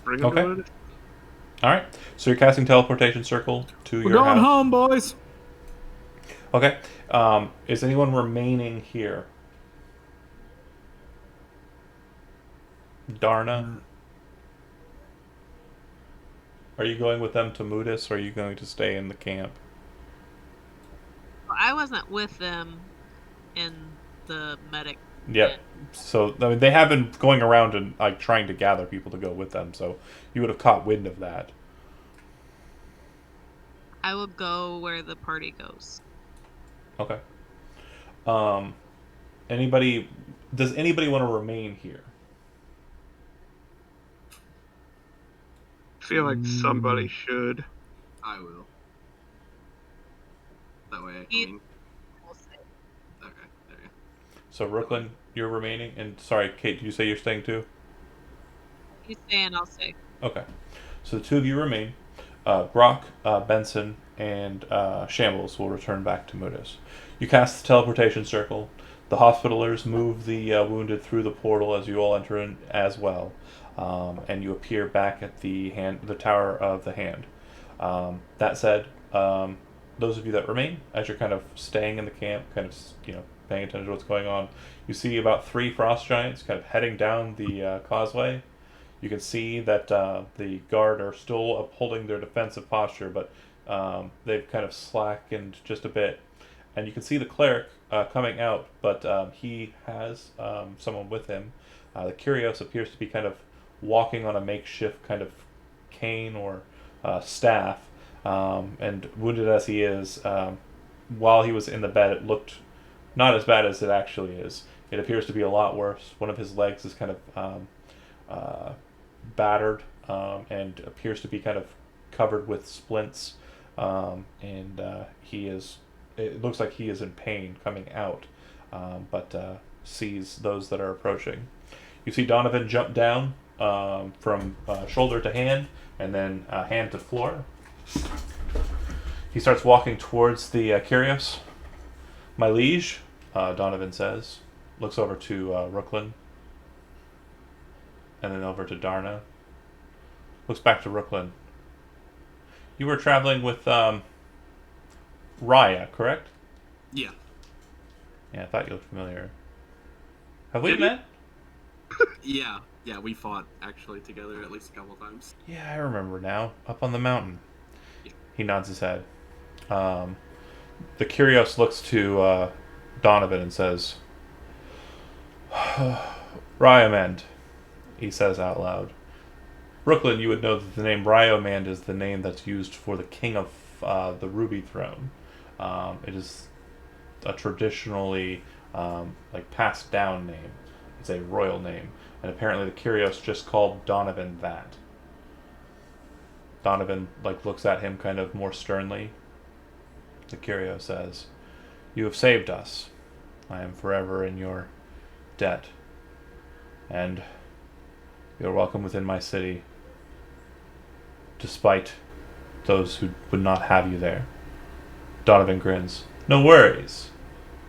Bring them to Moodus. All right. So you're casting teleportation circle to your house. We're going home, boys. Okay. Is anyone remaining here? Darna? Are you going with them to Moodus, or are you going to stay in the camp? Well, I wasn't with them in the medic. Yep. So I mean, they have been going around and like trying to gather people to go with them. So you would have caught wind of that. I will go where the party goes. Okay. Does anybody want to remain here? I feel like somebody should. I will. That way, okay, there you go. So Brooklyn, you're remaining, and sorry, Kate, did you say you're staying too? You stay and I'll stay. Okay. So the two of you remain. Brock, Benson, and Shambles will return back to Moodus. You cast the teleportation circle. The Hospitalers move the wounded through the portal as you all enter in as well, and you appear back at the Tower of the Hand. That said, those of you that remain, as you're kind of staying in the camp, kind of paying attention to what's going on, you see about 3 frost giants kind of heading down the causeway. You can see that the guard are still upholding their defensive posture, but they've kind of slackened just a bit. And you can see the cleric coming out, but he has someone with him. The Kyrios appears to be kind of walking on a makeshift kind of cane or staff, and wounded as he is, while he was in the bed, it looked not as bad as it actually is. It appears to be a lot worse. One of his legs is kind of battered, and appears to be kind of covered with splints, and it looks like he is in pain coming out, but sees those that are approaching. You see Donovan jump down from shoulder to hand, and then hand to floor. He starts walking towards the Kyrios. "My liege," Donovan says, looks over to Rooklyn, and then over to Darna. Looks back to Rooklyn. "You were traveling with Raya, correct?" Yeah. Yeah, I thought you looked familiar. Have we met? Yeah, we fought actually together at least a couple times. Yeah, I remember now. Up on the mountain. Yeah. He nods his head. The Kyrios looks to Donovan and says, "Ryomand," he says out loud. "Brooklyn, you would know that the name Ryomand is the name that's used for the king of the Ruby Throne. It is a traditionally passed down name. It's a royal name, and apparently the Kyrios just called Donovan that." Donovan looks at him kind of more sternly. The Kyrios says, "You have saved us. I am forever in your debt, and you're welcome within my city, despite those who would not have you there." Donovan grins. "No worries.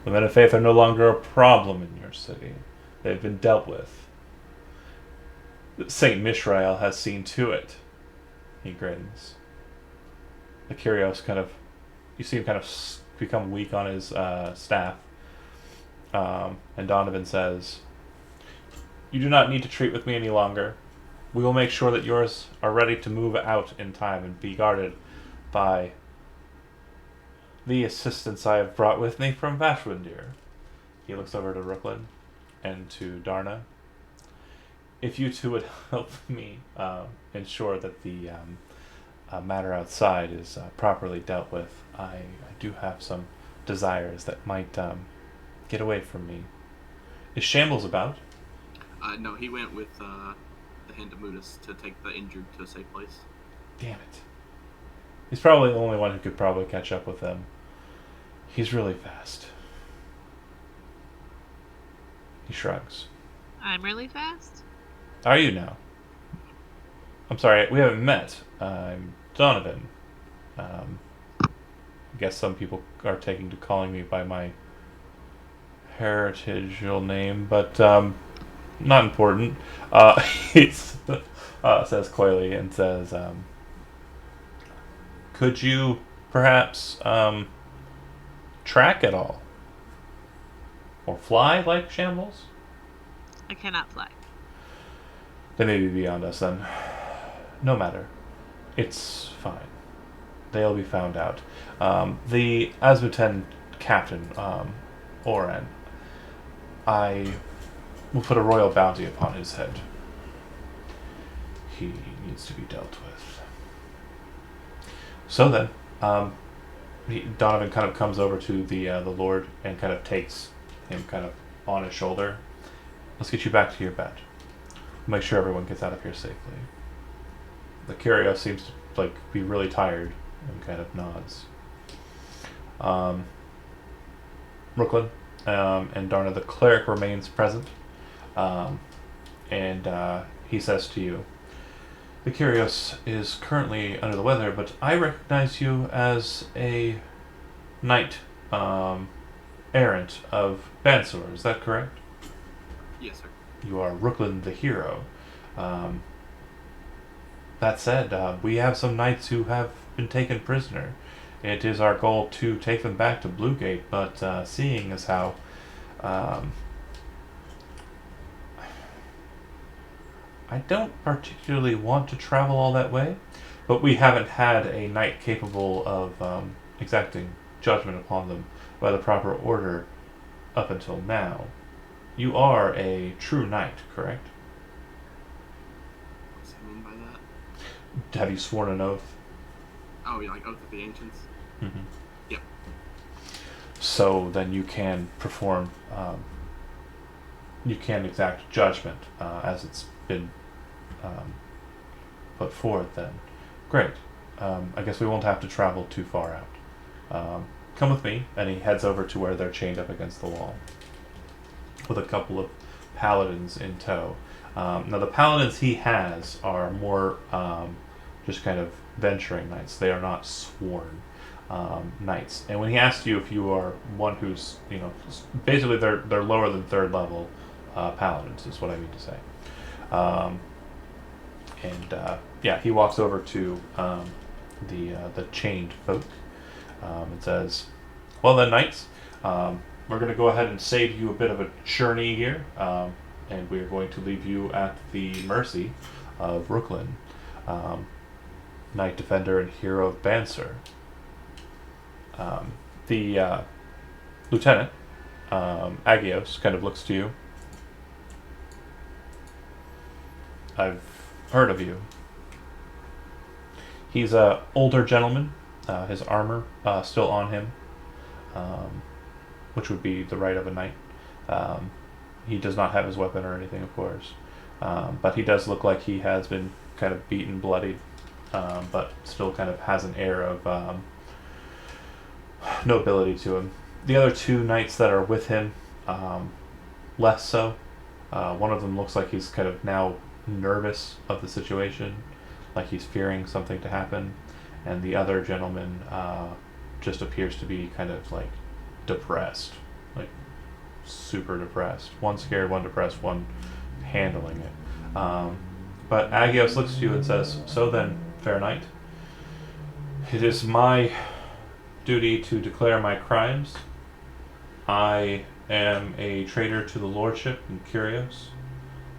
The men of faith are no longer a problem in your city. They've been dealt with. Saint Mishrael has seen to it." He grins. The Kyrios you see him kind of become weak on his staff. And Donovan says, "You do not need to treat with me any longer. We will make sure that yours are ready to move out in time and be guarded by the assistance I have brought with me from Vashwindir." He looks over to Rooklyn and to Darna. "If you two would help me ensure that the matter outside is properly dealt with, I do have some desires that might get away from me." Is Shambles about? No, he went with the Hand of Mudas to take the injured to a safe place. Damn it. He's probably the only one who could probably catch up with them. He's really fast. He shrugs. I'm really fast? Are you now? I'm sorry, we haven't met. I'm Donovan. I guess some people are taking to calling me by my heritageal name, but not important. He says coyly and says, "Could you perhaps track at all? Or fly like Shambles?" I cannot fly. "They may be beyond us then. No matter. It's fine. They'll be found out. The Azmuten captain, Oren, I will put a royal bounty upon his head. He needs to be dealt with." So then, Donovan kind of comes over to the Lord and kind of takes him kind of on his shoulder. "Let's get you back to your bed. Make sure everyone gets out of here safely." The Kyrios seems to be really tired and kind of nods. Brooklyn and Darna, the cleric, remains present, and he says to you, "The Kyrios is currently under the weather, but I recognize you as a knight errant of Bansor, is that correct? Yes, sir. You are Rooklyn the hero. Um, that said, we have some knights who have been taken prisoner. It is our goal to take them back to Bluegate, but seeing as how um, I don't particularly want to travel all that way, but we haven't had a knight capable of exacting judgment upon them by the proper order up until now. You are a true knight, correct? What does he mean by that? Have you sworn an oath? Oh, yeah, like Oath of the Ancients? Mm-hmm. Yep. So then you can perform, you can exact judgment as it's been put forth then. Great. I guess we won't have to travel too far out. Come with me, and he heads over to where they're chained up against the wall with a couple of paladins in tow. Now the paladins he has are more just kind of venturing knights. They are not sworn knights. And when he asks you if you are one who's, basically they're lower than third level paladins is what I mean to say. Yeah, he walks over to the chained folk and says, "Well then, knights, we're going to go ahead and save you a bit of a journey here, and we're going to leave you at the mercy of Rooklyn, knight defender and hero of Bansor." The lieutenant, Agios, kind of looks to you. "I've heard of you." He's a older gentleman. His armor still on him, which would be the right of a knight. He does not have his weapon or anything, of course, but he does look like he has been kind of beaten, bloodied, but still kind of has an air of nobility to him. The other two knights that are with him, less so. One of them looks like he's kind of now nervous of the situation, like he's fearing something to happen, and the other gentleman just appears to be kind of like depressed, like super depressed. One scared, one depressed, one handling it. But Agios looks to you and says, "So then, fair knight, it is my duty to declare my crimes. I am a traitor to the lordship and Curios.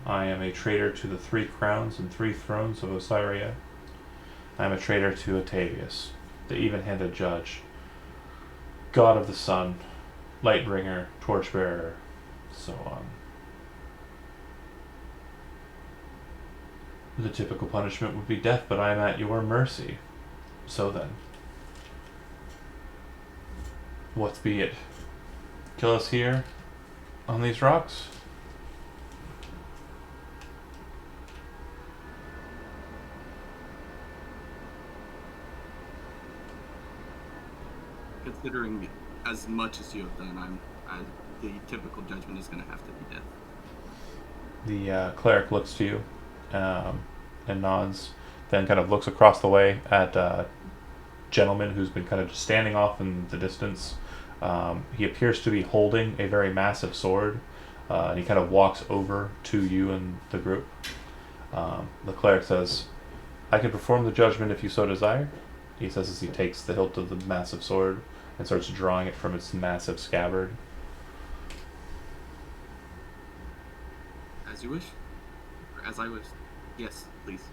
I am a traitor to the 3 crowns and 3 thrones of Osiria. I am a traitor to Atavius, the even-handed judge, god of the sun, lightbringer, torchbearer, so on. The typical punishment would be death, but I am at your mercy. So then, what be it? Kill us here on these rocks?" Considering as much as you have done, the typical judgment is going to have to be death. The cleric looks to you and nods, then kind of looks across the way at a gentleman who's been kind of just standing off in the distance. He appears to be holding a very massive sword, and he kind of walks over to you and the group. The cleric says, "I can perform the judgment if you so desire," he says as he takes the hilt of the massive sword and starts drawing it from its massive scabbard. As you wish. Or as I wish. Yes, please.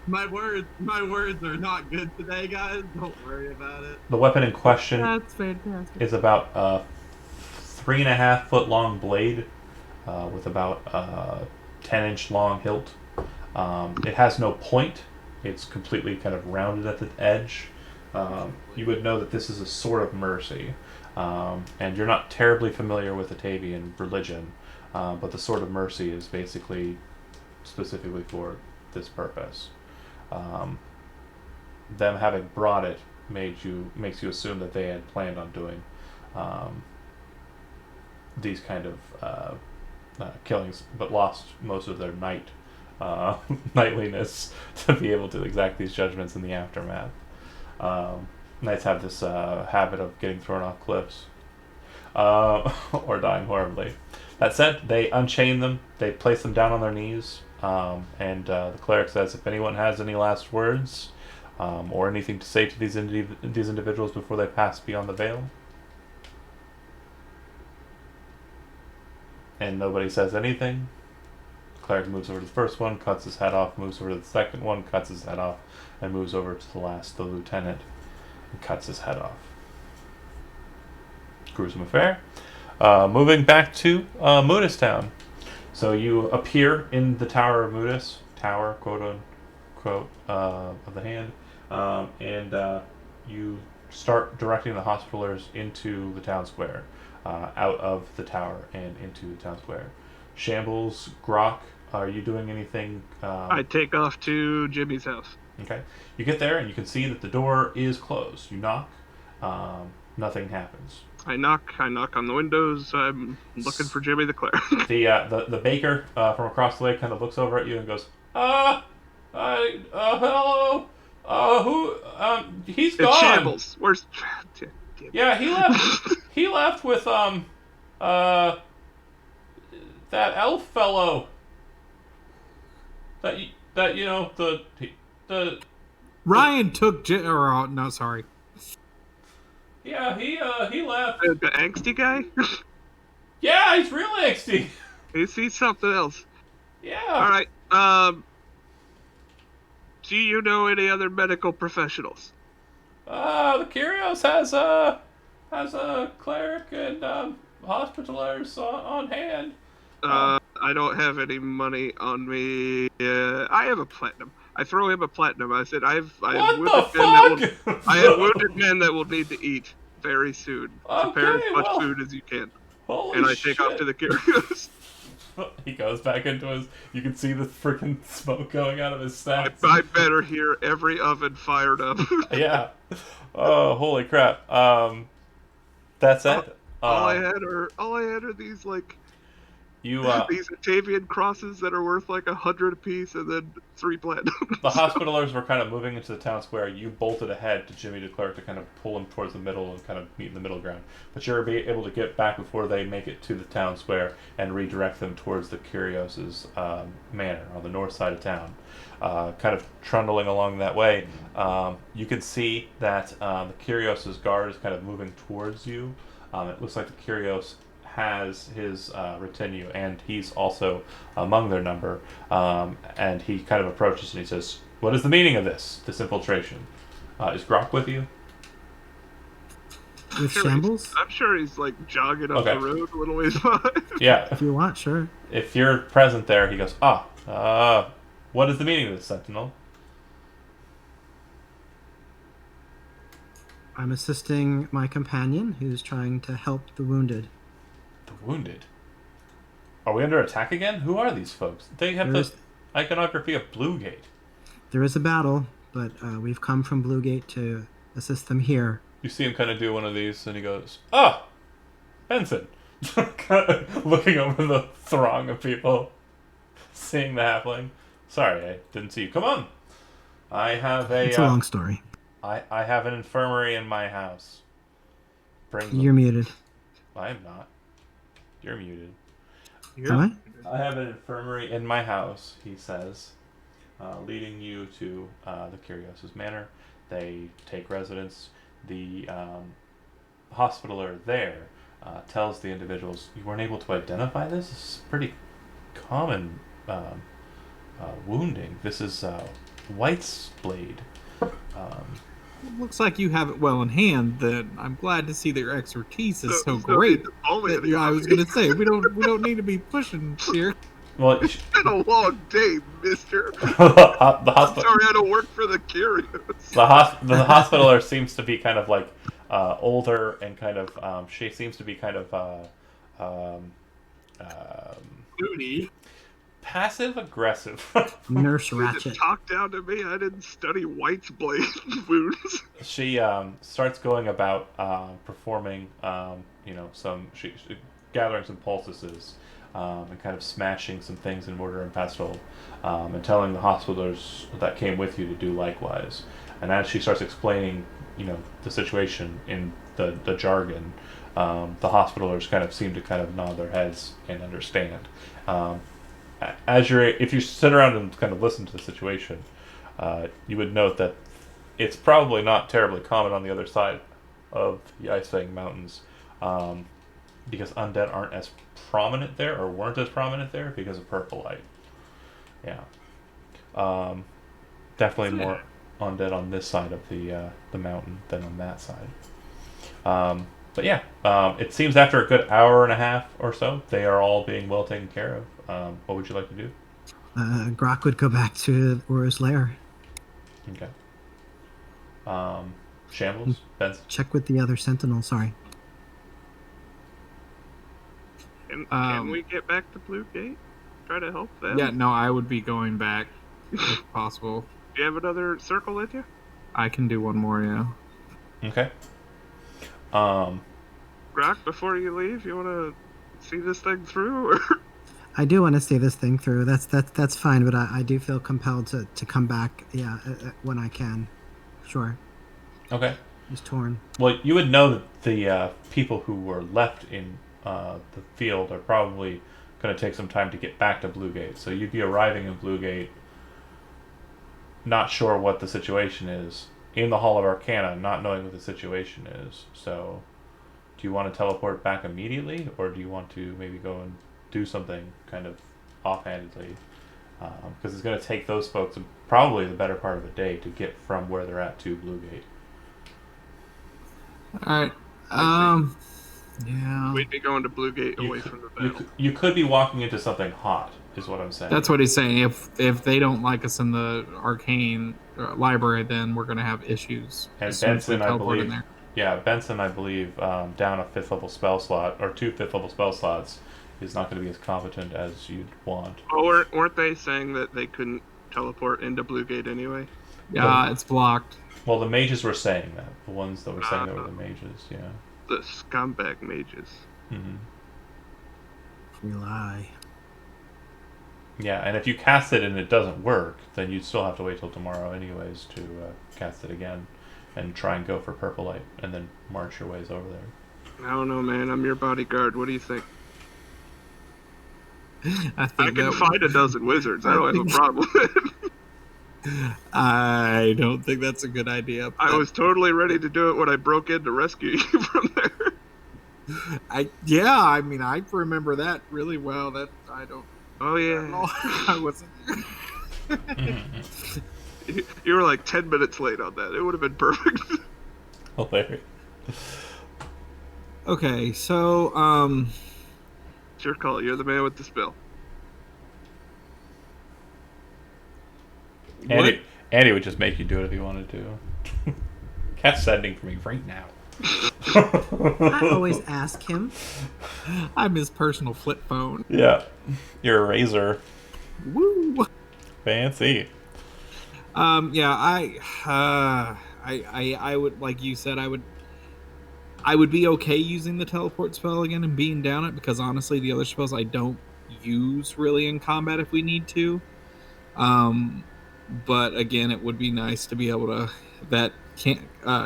My words are not good today, guys. Don't worry about it. The weapon in question That's fantastic. is about a 3.5 foot long blade with about a 10-inch long hilt. It has no point. It's completely kind of rounded at the edge. You would know that this is a sword of mercy, and you're not terribly familiar with Atavian religion, but the sword of mercy is basically specifically for this purpose. Them having brought it makes you assume that they had planned on doing these kind of killings, but lost most of their knightliness to be able to exact these judgments in the aftermath. Knights have this habit of getting thrown off cliffs. or dying horribly. That said, they unchain them, they place them down on their knees, and the cleric says, if anyone has any last words or anything to say to these individuals before they pass beyond the veil. And nobody says anything. The cleric moves over to the first one, cuts his head off, moves over to the second one, cuts his head off, and moves over to the last, the lieutenant, and cuts his head off. Gruesome affair. Moving back to Moodus Town. So you appear in the Tower of Moodus, tower, quote unquote, of the hand, and you start directing the hospitalers into the town square, out of the tower and into the town square. Shambles, Grok, are you doing anything? I take off to Jimmy's house. Okay. You get there and you can see that the door is closed. You knock, nothing happens. I knock on the windows. I'm looking for Jimmy the cleric. The baker from across the way kind of looks over at you and goes, hello, he's gone. It's Shambles. Where's? Yeah, he left. He left with that elf fellow. That you know the. Ryan took no, sorry. Yeah, he left. The angsty guy? Yeah, he's real angsty. He's something else. Yeah. All right. Do you know any other medical professionals? The Kyrios has a cleric and hospitalers on hand. I don't have any money on me. I have a platinum. I throw him a platinum. I said, I have wounded men that will need to eat very soon. Prepare as much food as you can. And I take off to the Kyrios. He goes back into his. You can see the freaking smoke going out of his stacks. I better hear every oven fired up. Yeah. Oh, holy crap. That's it. All I had are these like. These Octavian crosses that are worth like 100 apiece, and then 3 platinum. The hospitalers were kind of moving into the town square. You bolted ahead to Jimmy DeClerc to kind of pull him towards the middle and kind of meet in the middle ground. But you're able to get back before they make it to the town square and redirect them towards the Kyrios' manor on the north side of town. Kind of trundling along that way, you can see that the Kyrios' guard is kind of moving towards you. It looks like the Kyrios has his retinue, and he's also among their number. And he kind of approaches and he says, "What is the meaning of this infiltration? Is Grok with you?" With Shambles? I'm sure he's like jogging up the road a little ways by. Yeah. If you want, sure. If you're present there, he goes, what is the meaning of this, Sentinel? I'm assisting my companion who's trying to help the wounded. Wounded? Are we under attack again? Who are these folks? They have the iconography of Bluegate. There is a battle, but we've come from Bluegate to assist them here. You see him kind of do one of these, and he goes, Benson! Looking over the throng of people, seeing the halfling. Sorry, I didn't see you. Come on! I have a... It's a long story. I have an infirmary in my house. You're muted. I am not. You're muted. Am I? I have an infirmary in my house, he says, leading you to the Kyrios' manor. They take residence. The hospitaler there tells the individuals, you weren't able to identify this? This is pretty common wounding. This is White's blade. Looks like you have it well in hand. That I'm glad to see that your expertise is so great. I was going to say we don't need to be pushing here. Well, it's been a long day, Mister. the hospital. Sorry, I had to work for the Kyrios. The hospitaler seems to be kind of like older and kind of. She seems to be kind of moody. Passive aggressive. Nurse Ratchet. Talk down to me. I didn't study White's blade wounds. She starts going about performing, she gathering some poultices and kind of smashing some things in mortar and pestle, and telling the hospitalers that came with you to do likewise. And as she starts explaining the situation in the jargon. The hospitalers kind of seem to kind of nod their heads and understand. If you sit around and kind of listen to the situation, you would note that it's probably not terribly common on the other side of the Ice Fang Mountains, because undead aren't as prominent there, or weren't as prominent there because of purple light. Yeah, definitely more undead on this side of the mountain than on that side. But yeah, it seems after a good hour and a half or so, they are all being well taken care of. What would you like to do? Grok would go back to Uru's lair. Okay. Shambles, Benson. Check with the other sentinel. Sorry. Can we get back to Blue Gate? Try to help them? Yeah, no, I would be going back if possible. Do you have another circle with you? I can do one more, yeah. Okay. Grok, before you leave, you want to see this thing through? Or? I do want to see this thing through. That's fine, but I do feel compelled to come back. Yeah, when I can. Sure. Okay. He's torn. Well, you would know that the people who were left in the field are probably going to take some time to get back to Blue Gate. So you'd be arriving in Blue Gate, not sure what the situation is, in the Hall of Arcana, not knowing what the situation is. So, do you want to teleport back immediately, or do you want to maybe go and do something kind of offhandedly? Because it's going to take those folks probably the better part of a day to get from where they're at to Blue Gate. Alright. Yeah. We'd be going to Blue Gate away from the battle. You could be walking into something hot, is what I'm saying. That's what he's saying. If they don't like us in the arcane library, then we're going to have issues. And Benson, I believe, down a 5th level spell slot, or 2 5th level spell slots, is not going to be as competent as you'd want. Oh, weren't they saying that they couldn't teleport into Blue Gate anyway? Yeah, it's blocked. Well, the mages were saying that. The ones that were saying that were the mages, yeah. The scumbag mages. Mm-hmm. Rely. Yeah, and if you cast it and it doesn't work, then you'd still have to wait till tomorrow anyways to cast it again and try and go for purple light and then march your ways over there. I don't know, man. I'm your bodyguard. What do you think? I can fight a dozen wizards. I don't have a problem. I don't think that's a good idea. I was totally ready to do it when I broke in to rescue you from there. I mean, I remember that really well. That I don't. Oh yeah. I wasn't there. You were like 10 minutes late on that. It would have been perfect. Hilarious. Okay, so It's your call. You're the man with the spell. Andy would just make you do it if he wanted to. Cast sending for me right now. I always ask him. I'm his personal flip phone. Yeah, you're a razor. Woo! Fancy. Yeah, I would, like you said, I would be okay using the teleport spell again and being down it, because honestly, the other spells I don't use really in combat if we need to. But again, it would be nice to be able to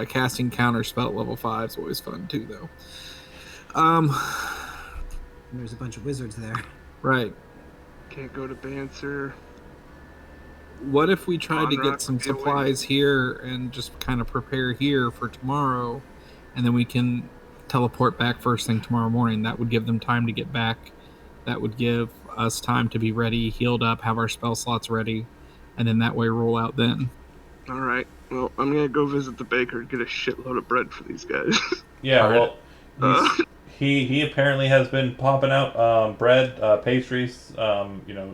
casting counter spell at level 5 is always fun too, though. There's a bunch of wizards there. Right. Can't go to Banser. What if we tried to get some Rock, supplies here and just kind of prepare here for tomorrow, and then we can teleport back first thing tomorrow morning? That would give them time to get back. That would give us time to be ready, healed up, have our spell slots ready, and then that way roll out then. All right. Well, I'm going to go visit the baker and get a shitload of bread for these guys. Yeah, well, he apparently has been popping out bread, pastries,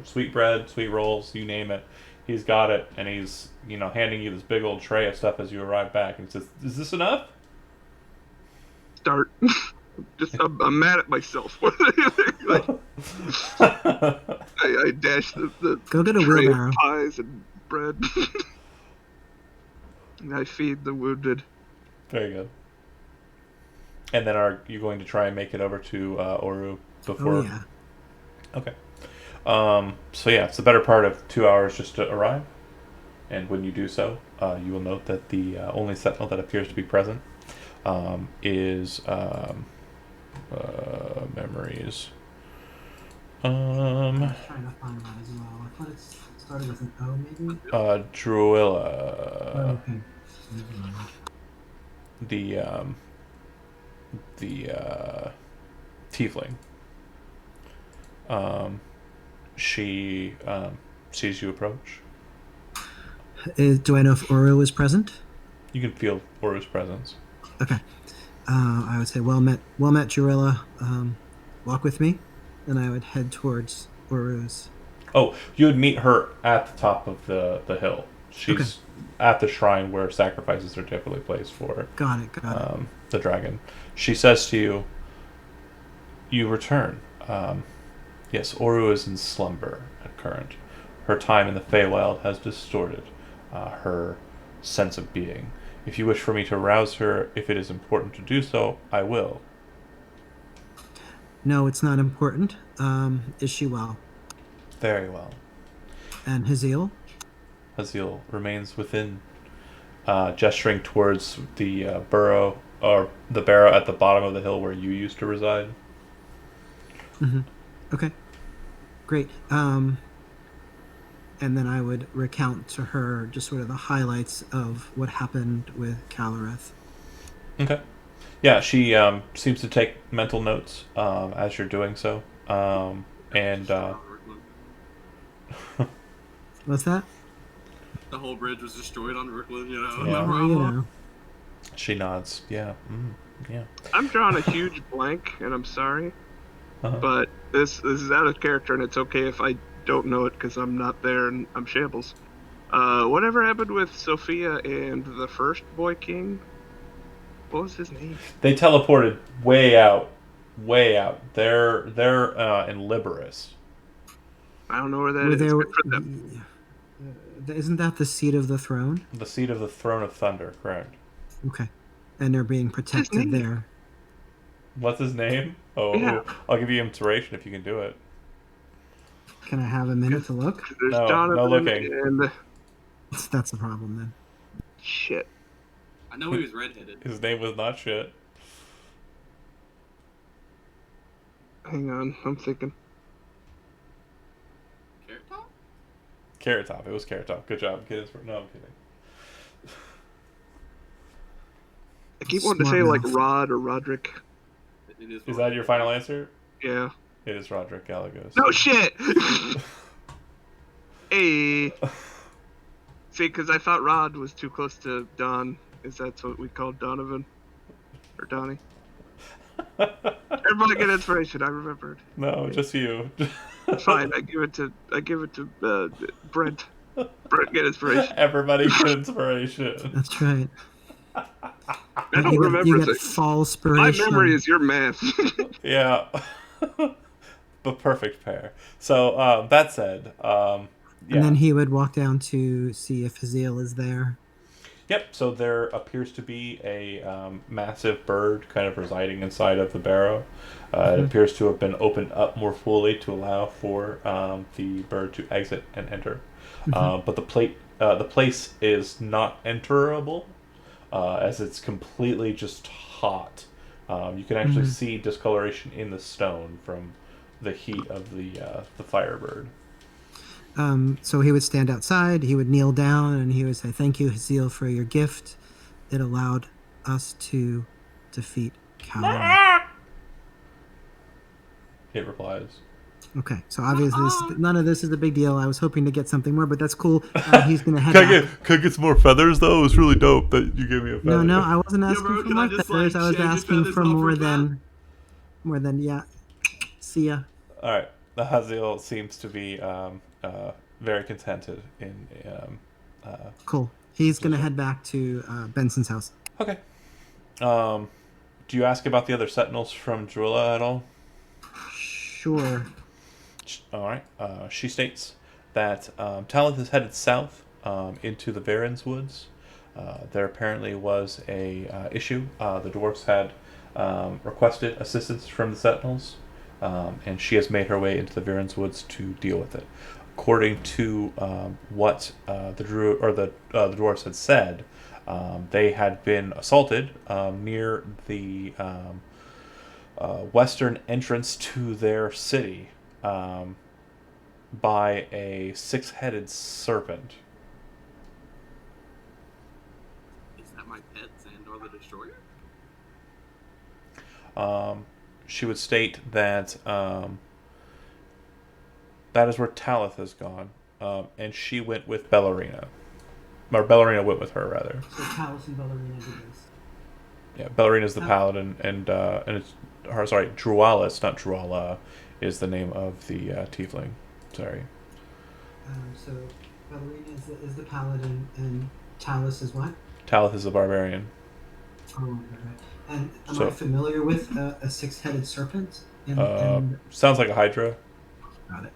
sweet bread, sweet rolls, you name it. He's got it, and he's, handing you this big old tray of stuff as you arrive back. And he says, "Is this enough?" Start. I'm mad at myself. What do you think? I dash the Go get a tray wheelbarrow. of pies and bread. And I feed the wounded. Very good. And then are you going to try and make it over to Oru before? Oh yeah. Okay. So yeah, it's the better part of 2 hours just to arrive. and when you do so, you will note that the only sentinel that appears to be present is memories. I'm trying to find that as well. I thought it started with an O, maybe. Druilla. Okay. The tiefling. She sees you approach. Do I know if Oro is present? You can feel Oro's presence. Okay. I would say, well met, Druilla. Walk with me, and I would head towards Oro's. Oh, you would meet her at the top of the hill. She's Okay. at the shrine where sacrifices are typically placed for Got it. the dragon. She says to you, "You return. Yes, Oru is in slumber at current. Her time in the Feywild has distorted her sense of being. If you wish for me to rouse her, if it is important to do so, I will." No, it's not important. Is she well? Very well. And Haziel? Haziel remains within, gesturing towards the burrow, or the barrow at the bottom of the hill where you used to reside. Mm-hmm. Okay. Great. And then I would recount to her just sort of the highlights of what happened with Calareth. Okay. Yeah, she seems to take mental notes as you're doing so. And What's that? The whole bridge was destroyed on Rooklyn, you know. Yeah. No You problem. know. she nods. Yeah. Yeah. I'm drawing a huge blank, and I'm sorry, Uh-huh. but this is out of character, and it's okay if I don't know it because I'm not there and I'm shambles. Whatever happened with Sophia and the first boy king? What was his name? They teleported way out. They're in Liberus. I don't know where that Were is. there, Good for them. isn't that the seat of the throne? The seat of the throne of thunder, correct. Okay. And they're being protected name? there. What's his name? Oh, Yeah. I'll give you inspiration if you can do it. Can I have a minute to look? There's No Donovan looking. and That's the problem then. shit. I know he was redheaded. His name was not shit. Hang on, I'm thinking. Carrot Top? Carrot Top. It was Carrot Top. Good job, kids. No, I'm kidding. I keep wanting to Smart say like mouth. Rod or Roderick. It is. Is that your final answer? Yeah. It is Roderick Galagos. No shit. Hey. See, because I thought Rod was too close to Don. Is that what we called Donovan or Donnie? Everybody get inspiration. I remembered. No, just you. Fine. I give it to Brent. Brent get inspiration. Everybody get inspiration. That's right. I don't you remember get things. false My inspiration. memory is your math. Yeah. The perfect pair. So, that said, yeah. And then he would walk down to see if Haziel is there. Yep, so there appears to be a massive bird kind of residing inside of the barrow. It appears to have been opened up more fully to allow for the bird to exit and enter. But the place is not enterable, as it's completely just hot. You can actually see discoloration in the stone from the heat of the firebird. So he would stand outside, he would kneel down, and he would say, "Thank you, Haziel, for your gift. It allowed us to defeat Calareth." It replies. Okay, so obviously none of this is a big deal. I was hoping to get something more, but that's cool. He's going to head back. Can I get some more feathers, though? It was really dope that you gave me a feather. No, I wasn't asking bro, for can I more just, feathers. like, I was shave your asking feathers for off more real fast? than, yeah. See ya. All right. The Haziel seems to be very contented in. Cool. He's going to head back to Benson's house. Okay. Do you ask about the other sentinels from Drula at all? Sure. All right. She states that Talith is headed south into the Varen's woods. There apparently was a issue. The dwarves had requested assistance from the sentinels, and she has made her way into the Varen's woods to deal with it. according to what the dwarves had said, they had been assaulted near the western entrance to their city by a six-headed serpent. Is that my pet, Xandor the Destroyer? She would state that that is where Talith has gone, and she went with Ballerina. Or Ballerina went with her, rather. So Talos and Ballerina did this. Yeah, Ballerina's the paladin, and it's her. Sorry, Drualis, not Druala, is the name of the tiefling. Sorry. So Ballerina is the paladin, and Talos is what? Talith is the barbarian. Oh, right. And am I familiar with a six-headed serpent? Sounds like a hydra. Got it.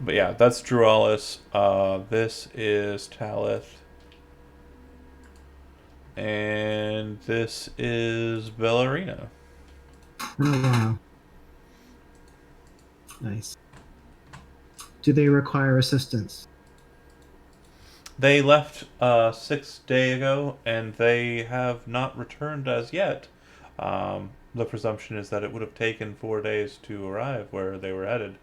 But yeah, that's Drualis. This is Talith. And this is Ballerina. Oh, wow. Nice. Do they require assistance? They left 6 days ago, and they have not returned as yet. The presumption is that it would have taken 4 days to arrive where they were headed.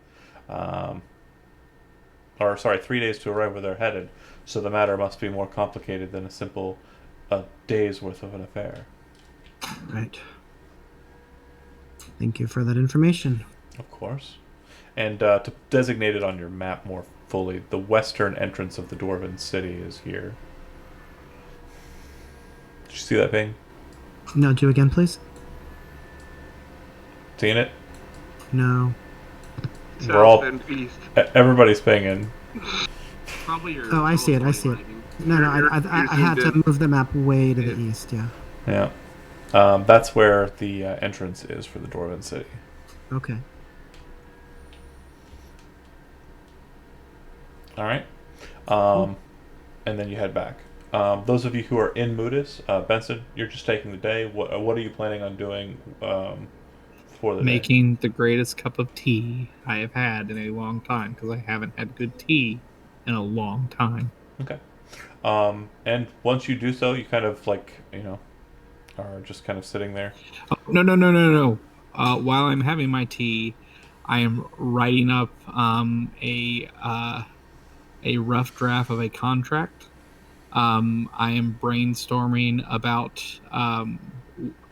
3 days to arrive where they're headed. So the matter must be more complicated than a simple day's worth of an affair. Right. Thank you for that information. Of course. And to designate it on your map more fully, the western entrance of the Dwarven city is here. Did you see that ping? No, do again, please. Seeing it? No. We're all South and east. Everybody's pinging. Probably your. Oh, I see it. I see it. No, I had to move the map way to the east. Yeah. Yeah. That's where the entrance is for the Dwarven city. Okay. All right. And then you head back. Those of you who are in Moodus, Benson, you're just taking the day. What are you planning on doing for the day? Making the greatest cup of tea I have had in a long time, because I haven't had good tea in a long time. Okay. And once you do so, you kind of are just kind of sitting there. Oh, no. While I'm having my tea, I am writing up a rough draft of a contract. I am brainstorming about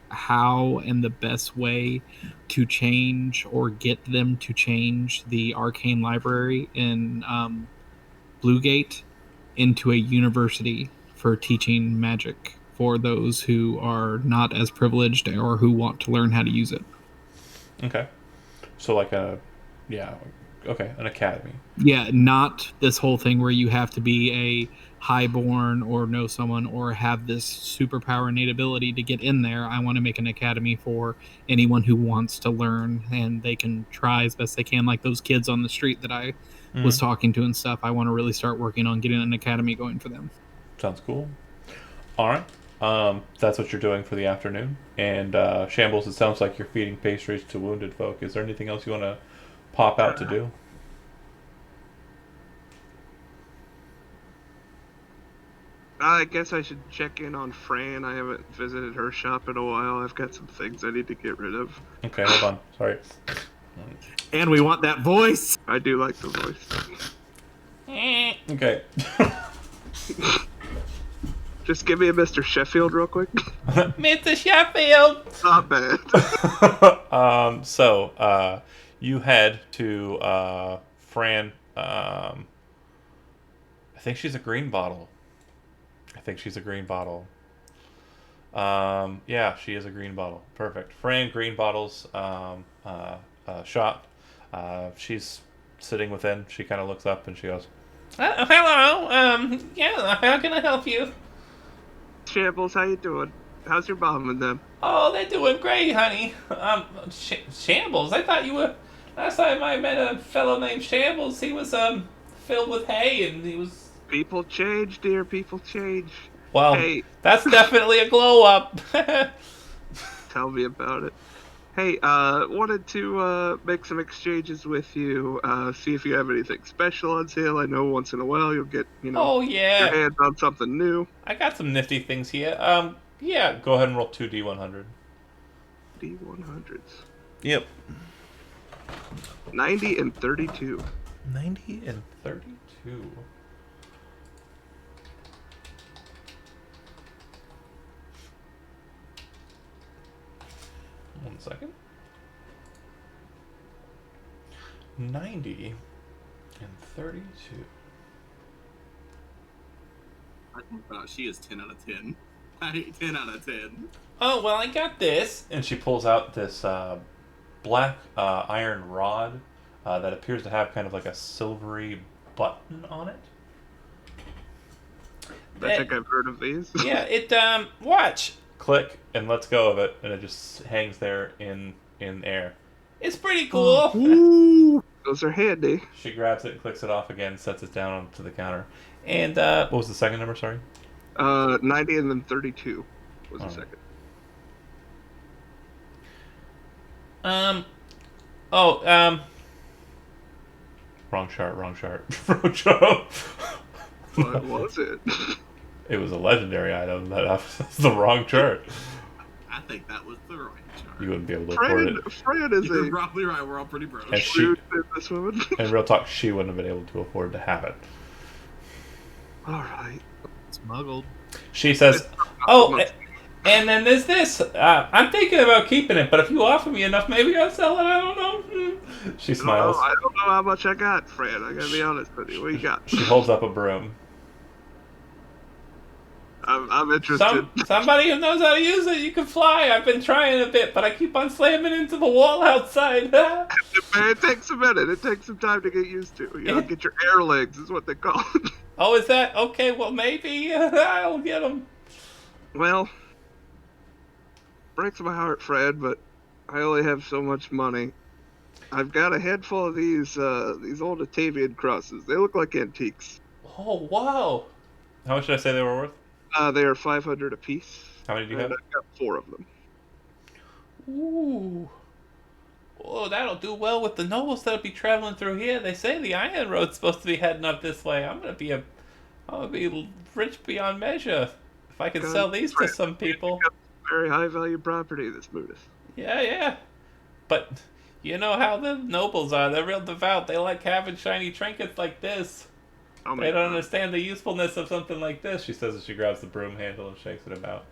how and the best way to change or get them to change the arcane library in Bluegate into a university for teaching magic for those who are not as privileged or who want to learn how to use it. Okay. So an academy. Yeah, not this whole thing where you have to be a highborn or know someone or have this superpower innate ability to get in there. I want to make an academy for anyone who wants to learn, and they can try as best they can, like those kids on the street that I was talking to and stuff. I want to really start working on getting an academy going for them. Sounds cool. All right. That's what you're doing for the afternoon. And Shambles, it sounds like you're feeding pastries to wounded folk. Is there anything else you want to pop out to do? I guess I should check in on Fran. I haven't visited her shop in a while. I've got some things I need to get rid of. Okay, hold on. Sorry. And we want that voice. I do like the voice. Okay. Just give me a Mr. Sheffield real quick. Mr. Sheffield! Not bad. So, you head to Fran. I think she's a green bottle. Yeah, she is a green bottle. Perfect. Fran, green bottles shop. She's sitting within. She kind of looks up and she goes, hello. Yeah, how can I help you? Shambles, how you doing? How's your mom and them? Oh, they're doing great, honey. Shambles, I thought you were... Last time I met a fellow named Shambles, he was filled with hay and he was... People change, dear. People change. Well, hey. That's definitely a glow up. Tell me about it. Hey, wanted to make some exchanges with you. See if you have anything special on sale. I know once in a while you'll get, Oh your yeah, hands on something new. I got some nifty things here. Yeah, go ahead and roll 2d100. D100s. Yep. 90 and 32. 90 and 32. One second. 90 and 32. I think she is 10 out of 10. 10 out of 10. Oh, well, I got this. And she pulls out this black iron rod that appears to have kind of like a silvery button on it. I think I've heard of these. Yeah, it, watch! Click, and lets go of it, and it just hangs there in air. It's pretty cool! Ooh. Those are handy. She grabs it, clicks it off again, sets it down onto the counter. And, what was the second number, sorry? 90 and then 32 was the Oh. second. Wrong chart. Wrong chart. What was it? It was a legendary item. That's the wrong chart. I think that was the right chart. You wouldn't be able to afford it. Fred is You're a probably right. We're all pretty broke. And she, shrewd businesswoman. and real talk, she wouldn't have been able to afford to have it. All right. Smuggled. She says, "Oh, and then there's this. I'm thinking about keeping it, but if you offer me enough, maybe I'll sell it. I don't know." She smiles. I don't know how much I got, Fred. I gotta be honest with you. What you got? She holds up a broom. I'm interested. Somebody who knows how to use it, you can fly. I've been trying a bit, but I keep on slamming into the wall outside. It takes a minute. It takes some time to get used to. Get your air legs is what they call it. Oh, is that okay? Well, maybe I'll get them. Well, breaks my heart, Fred, but I only have so much money. I've got a handful of these old Atavian crosses. They look like antiques. Oh, wow. How much did I say they were worth? They are 500 apiece. How many do you and have? I've got 4 of them. Ooh. Oh, that'll do well with the nobles that'll be traveling through here. They say the Iron Road's supposed to be heading up this way. I'm gonna be rich beyond measure if I can sell these to some people. Very high value property, this Buddhist. Yeah. But you know how the nobles are. They're real devout. They like having shiny trinkets like this. They don't understand the usefulness of something like this, she says as she grabs the broom handle and shakes it about.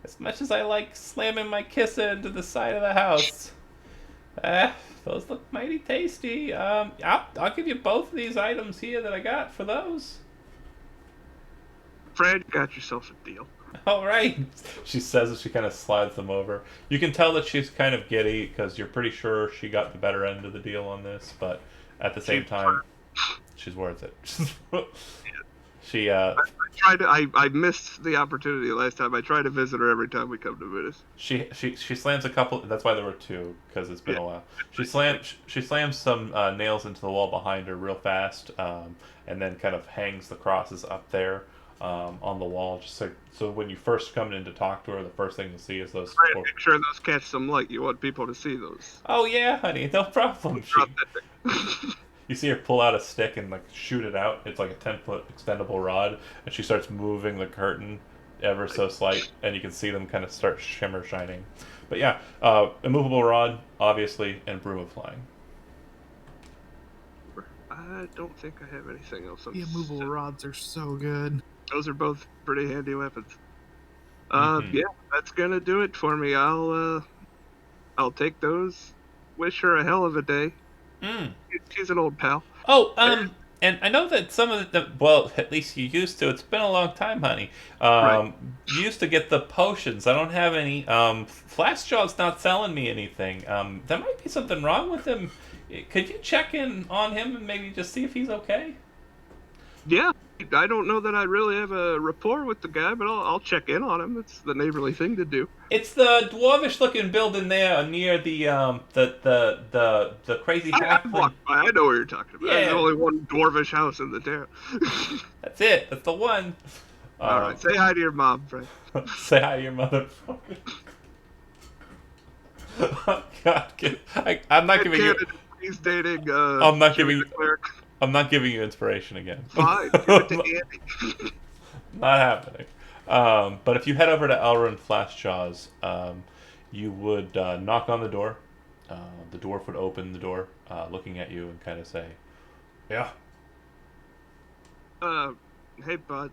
As much as I like slamming my kisser into the side of the house, those look mighty tasty. I'll give you both of these items here that I got for those. Fred, you got yourself a deal. All right, she says as she kind of slides them over. You can tell that she's kind of giddy because you're pretty sure she got the better end of the deal on this, but at the same time, she's worth it. She I missed the opportunity last time. I try to visit her every time we come to Buddhist. She slams a couple. That's why there were 2, because it's been a while. She slams some nails into the wall behind her real fast, and then kind of hangs the crosses up there on the wall, just so when you first come in to talk to her, the first thing you see is those. Right, make sure those catch some light. You want people to see those. Oh yeah, honey, no problem. You see her pull out a stick and like shoot it out. It's like a 10-foot extendable rod, and she starts moving the curtain ever so slight, and you can see them kind of start shimmer shining. But yeah, immovable rod, obviously, and broom of flying. I don't think I have anything else. The immovable rods are so good. Those are both pretty handy weapons. Mhm. Yeah, that's gonna do it for me. I'll take those. Wish her a hell of a day. She's an old pal. Oh, and I know that some of well, at least you used to. It's been a long time, honey. Right. You used to get the potions. I don't have any. Flashjaw's not selling me anything. There might be something wrong with him. Could you check in on him and maybe just see if he's okay? Yeah, I don't know that I really have a rapport with the guy, but I'll check in on him. That's the neighborly thing to do. It's the dwarvish-looking building there near the crazy halfling. I know what you're talking about. Yeah. There's only one dwarvish house in the town. That's it. That's the one. All right, say hi to your mom, Frank. Say hi to your mother. God, I'm not giving you. He's dating. I'm not Jimmy giving. the cleric. I'm not giving you inspiration again. Fine, give it to Andy. Not happening. But if you head over to Elrond Flashjaws, you would knock on the door. The dwarf would open the door, looking at you and kind of say, "Yeah." Hey, bud.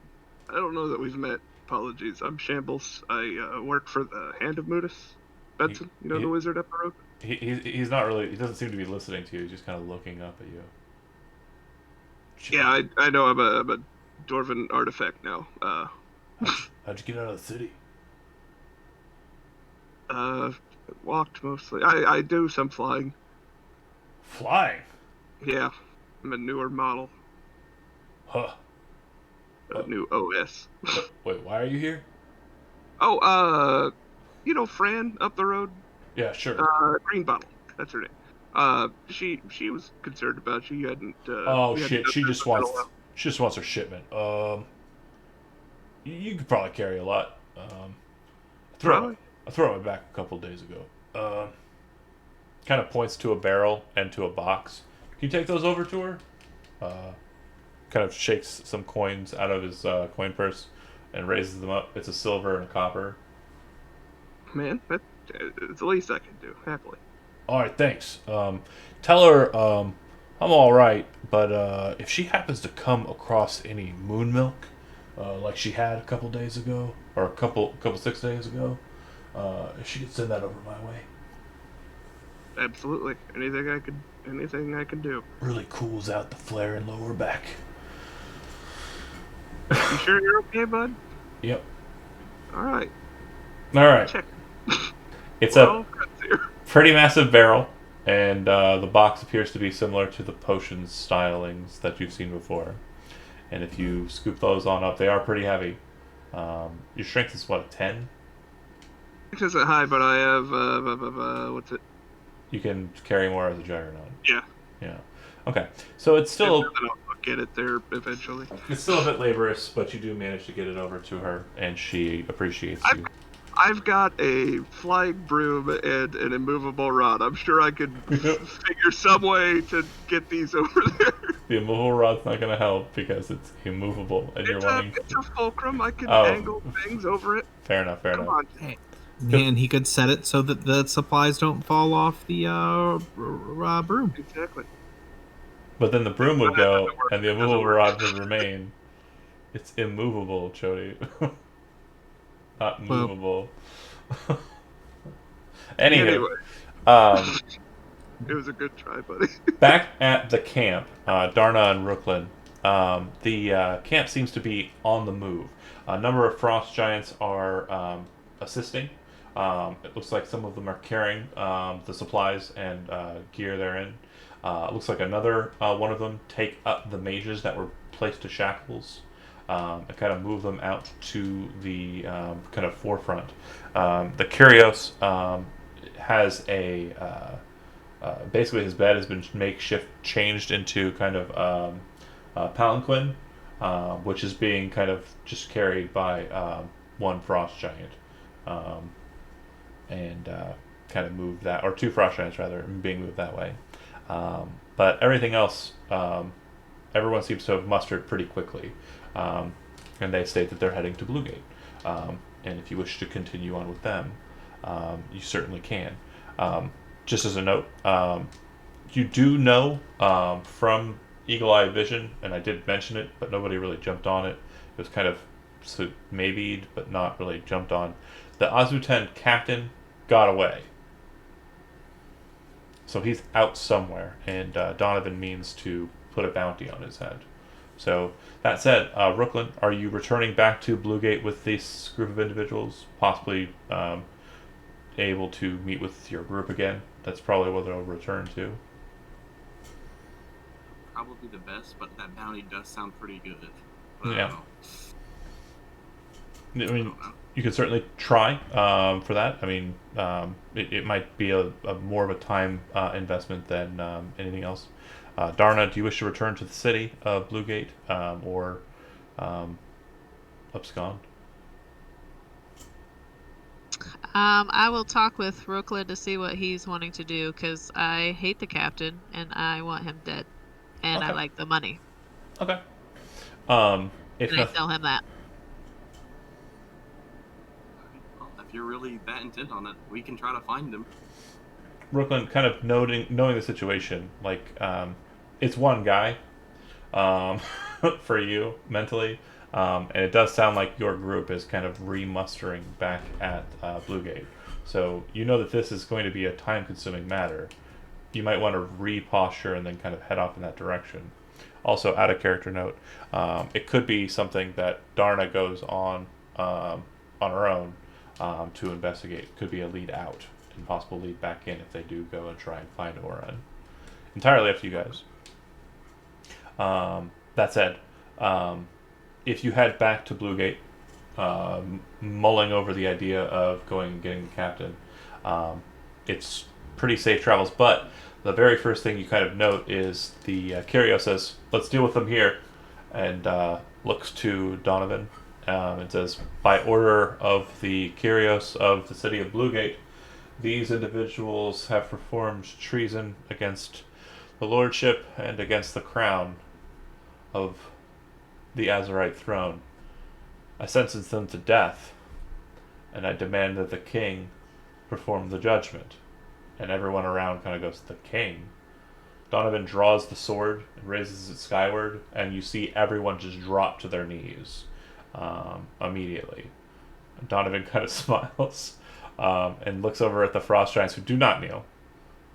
I don't know that we've met. Apologies. I'm Shambles. I work for the Hand of Mutis. Benson, the wizard up the road? He's not really. He doesn't seem to be listening to you. He's just kind of looking up at you. Yeah, I know. I'm a dwarven artifact now. How'd you get out of the city? Walked mostly. I do some flying. Flying? Yeah, I'm a newer model. Huh. A new OS. Wait, why are you here? Oh, Fran up the road? Yeah, sure. Green Bottle. That's her name. She was concerned about you. You hadn't. Oh shit! She just wants her shipment. You could probably carry a lot. I throw it back a couple days ago. Kind of points to a barrel and to a box. Can you take those over to her? Kind of shakes some coins out of his coin purse and raises them up. It's a silver and a copper. Man, it's the least I can do, happily. All right, thanks. Tell her I'm all right, but if she happens to come across any moon milk, like she had a couple days ago, or a couple 6 days ago, if she could send that over my way. Absolutely. Anything I can do. Really cools out the flare and lower back. You sure you're okay, bud? Yep. All right. Check. It's a pretty massive barrel, and the box appears to be similar to the potions stylings that you've seen before. And if you scoop those on up, they are pretty heavy. Your strength is what, a 10? It isn't high, but I have what's it? You can carry more as a juggernaut. Yeah. Yeah. Okay. So it's still. I'll get it there eventually. It's still a bit laborious, but you do manage to get it over to her, and she appreciates you. I've got a flying broom and an immovable rod. I'm sure I could figure some way to get these over there. The immovable rod's not going to help because it's immovable, and you're wanting. It's a fulcrum. I can angle things over it. Fair enough. Come on. Hey. And he could set it so that the supplies don't fall off the broom. Exactly. But then the broom would go, and the immovable rod would remain. It's immovable, Chody. Not movable. Anyway. It was a good try, buddy. Back at the camp, Darna and Rooklyn, the camp seems to be on the move. A number of frost giants are assisting. It looks like some of them are carrying the supplies and gear therein. It looks like another one of them take up the mages that were placed to shackles and kind of move them out to the kind of forefront. The Kyrios has a basically his bed has been makeshift changed into kind of palanquin, which is being kind of just carried by one frost giant. And kind of move that, or two frost giants rather, being moved that way. But everything else, everyone seems to have mustered pretty quickly. And they state that they're heading to Bluegate. And if you wish to continue on with them, you certainly can. Just as a note, you do know from Eagle Eye Vision, and I did mention it, but nobody really jumped on it. It was kind of maybe, but not really jumped on. The Azuten captain got away. So he's out somewhere, and Donovan means to put a bounty on his head. So, that said, Rooklyn, are you returning back to Bluegate with this group of individuals? Possibly able to meet with your group again? That's probably what they'll return to. Probably the best, but that bounty does sound pretty good. Yeah. I mean, you could certainly try for that. I mean, it might be a more of a time investment than anything else. Darna, do you wish to return to the city of Bluegate or abscond? I will talk with Rooklyn to see what he's wanting to do, because I hate the captain and I want him dead, and I Okay. like the money. Okay. If And I nothing, tell him that. Well, if you're really that intent on it, we can try to find him. Brooklyn kind of knowing the situation, like it's one guy, um, for you mentally, and it does sound like your group is kind of remustering back at Bluegate. So you know that this is going to be a time-consuming matter. You might want to re-posture and then kind of head off in that direction. Also, out of character note, it could be something that Darna goes on her own to investigate. It could be a lead out and possible lead back in if they do go and try and find Oren. Entirely up to you guys. That said, if you head back to Bluegate, mulling over the idea of going and getting the captain, it's pretty safe travels. But the very first thing you kind of note is the Kyrio says, "Let's deal with them here," and looks to Donovan and says, "By order of the Kyrios of the city of Bluegate, these individuals have performed treason against the lordship and against the crown of the Azerite throne. I sentence them to death, and I demand that the king perform the judgment." And everyone around kind of goes, "The king?" Donovan draws the sword and raises it skyward, and you see everyone just drop to their knees immediately. Donovan kind of smiles and looks over at the frost giants, who do not kneel,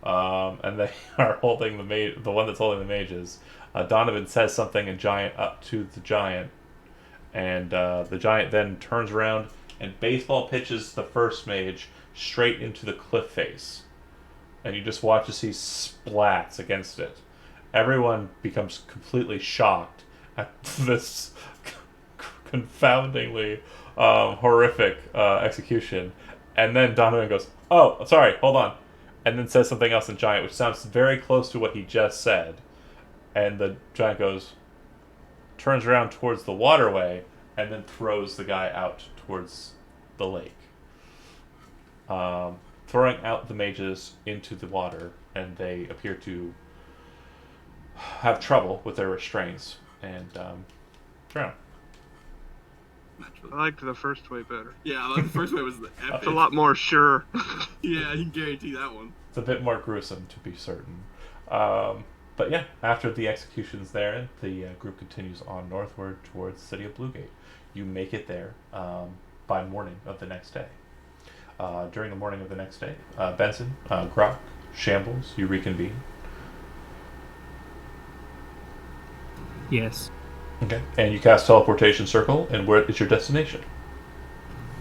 and they are holding the one that's holding the mages. Donovan says something in giant up to the giant, and the giant then turns around and baseball pitches the first mage straight into the cliff face. And you just watch as he splats against it. Everyone becomes completely shocked at this confoundingly horrific execution. And then Donovan goes, "Oh, sorry, hold on," and then says something else in giant, which sounds very close to what he just said. And the giant turns around towards the waterway, and then throws the guy out towards the lake. Throwing out the mages into the water, and they appear to have trouble with their restraints and drown. Naturally. I liked the first way better. Yeah, like the first way was the epic. It's a lot more sure. Yeah, you can guarantee that one. It's a bit more gruesome, to be certain. But yeah, after the executions there, the group continues on northward towards the city of Bluegate. You make it there by morning of the next day. During the morning of the next day, Benson, Grok, Shambles, you reconvene. Yes. Okay. And you cast Teleportation Circle, and where is your destination?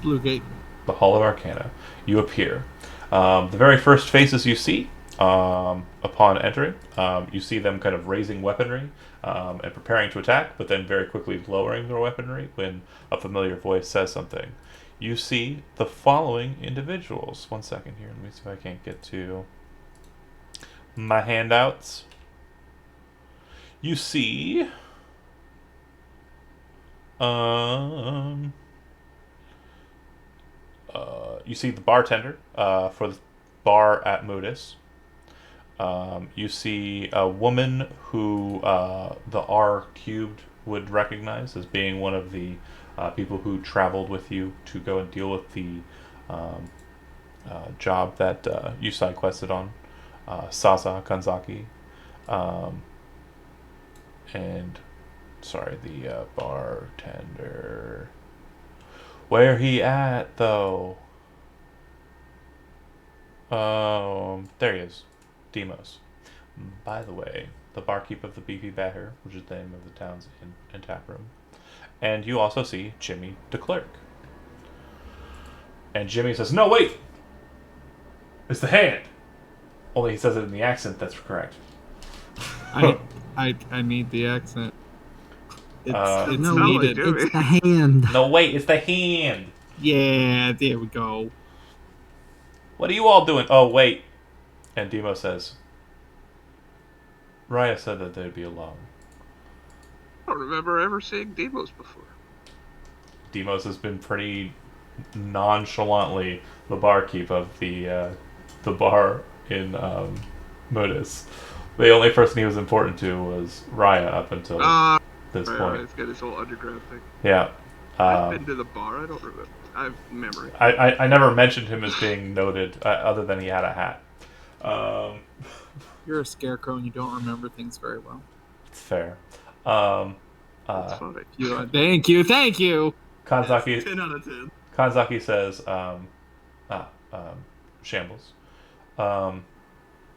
Bluegate. The Hall of Arcana. You appear. The very first faces you see upon entering, you see them kind of raising weaponry and preparing to attack, but then very quickly lowering their weaponry when a familiar voice says something. You see the following individuals. One second here. Let me see if I can't get to my handouts. You see you see the bartender for the bar at Modus. You see a woman who the R cubed would recognize as being one of the people who traveled with you to go and deal with the job that you side quested on, Saga Kanzaki, and sorry, the bartender. Where he at though? There he is, Demos. By the way, the barkeep of the Beefy Batter, which is the name of the town's in tap room. And you also see Jimmy DeClerc. And Jimmy says, "No, wait! It's the hand!" Only he says it in the accent that's correct. I need the accent. It's No, needed. it's the hand. No, wait, it's the hand! Yeah, there we go. What are you all doing? Oh, wait. And Demo says, "Raya said that they'd be alone." I don't remember ever seeing Demos before. Demos has been pretty nonchalantly the barkeep of the bar in Modus. The only person he was important to was Raya up until this point. It's got his whole underground thing. Yeah. I've been to the bar. I don't remember. I have memory. I never mentioned him as being noted, other than he had a hat. You're a scarecrow and you don't remember things very well. It's fair. That's funny. Thank you. Kanzaki, 10 out of 10. Kanzaki says, Shambles.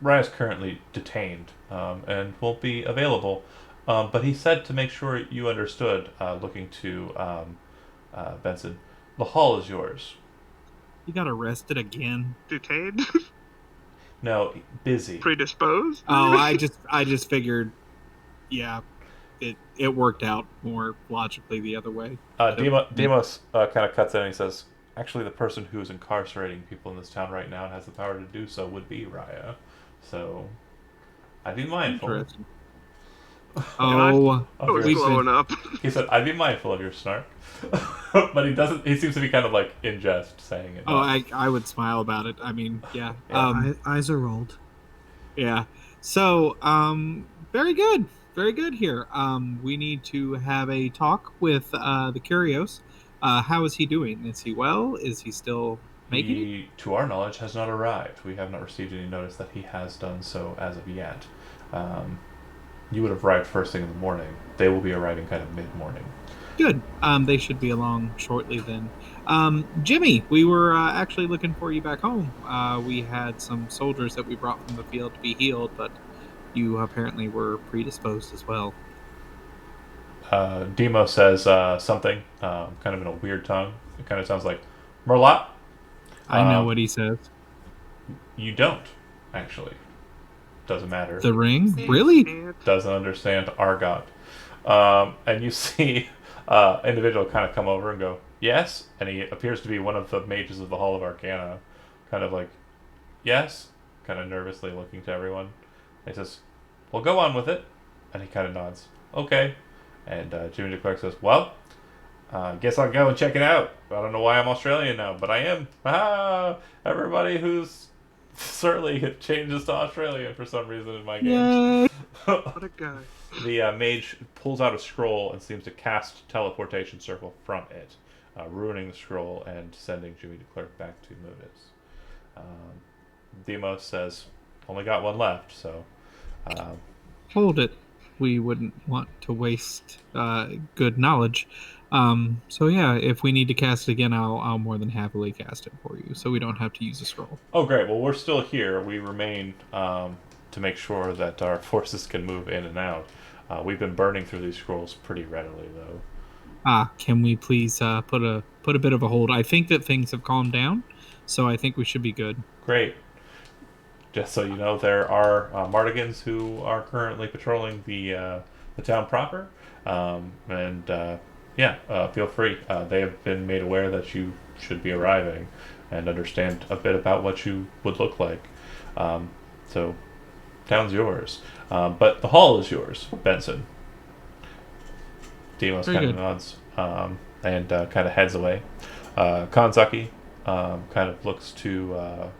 Raya's currently detained and won't be available, but he said to make sure you understood, looking to Benson, the hall is yours. You got arrested again. Detained? No, busy. Predisposed? Oh, I just figured, yeah, it worked out more logically the other way. Demos kind of cuts in and he says, actually, the person who is incarcerating people in this town right now and has the power to do so would be Raya. So, I'd be mindful. Interesting. Oh, I was blowing up. He said, I'd be mindful of your snark. But he doesn't, he seems to be kind of like in jest saying it. Oh, I would smile about it. I mean, yeah. Eyes are rolled. Yeah. So, very good. Very good here. We need to have a talk with the Curios. How is he doing? Is he well? Is he still making it? To our knowledge, has not arrived. We have not received any notice that he has done so as of yet. You would have arrived first thing in the morning. They will be arriving kind of mid-morning. Good. They should be along shortly then. Jimmy, we were actually looking for you back home. We had some soldiers that we brought from the field to be healed, but you apparently were predisposed as well. Demo says something, kind of in a weird tongue. It kind of sounds like, Merlot? I know what he says. You don't, actually. Doesn't matter. The ring? Really? Doesn't understand Argot. And you see individual kind of come over and go, yes? And he appears to be one of the mages of the Hall of Arcana. Kind of like, yes? Kind of nervously looking to everyone. And he says, well, go on with it. And he kind of nods. Okay. And Jimmy DeClerc says, well, guess I'll go and check it out. I don't know why I'm Australian now, but I am. Ah, everybody who's certainly changes to Australian for some reason in my game. What a guy. The mage pulls out a scroll and seems to cast teleportation circle from it, ruining the scroll and sending Jimmy DeClerc back to Modus. Demos says, only got one left, so... Hold it. We wouldn't want to waste good knowledge. So yeah, if we need to cast it again, I'll more than happily cast it for you, so we don't have to use a scroll. Oh, great. Well, we're still here. We remain to make sure that our forces can move in and out. We've been burning through these scrolls pretty readily, though. Can we please put a bit of a hold? I think that things have calmed down, so I think we should be good. Great. Just so you know, there are Mardigans who are currently patrolling the town proper, feel free. They have been made aware that you should be arriving and understand a bit about what you would look like. So, town's yours. But the hall is yours, Benson. Demos kind of nods and kind of heads away. Kanzaki kind of looks to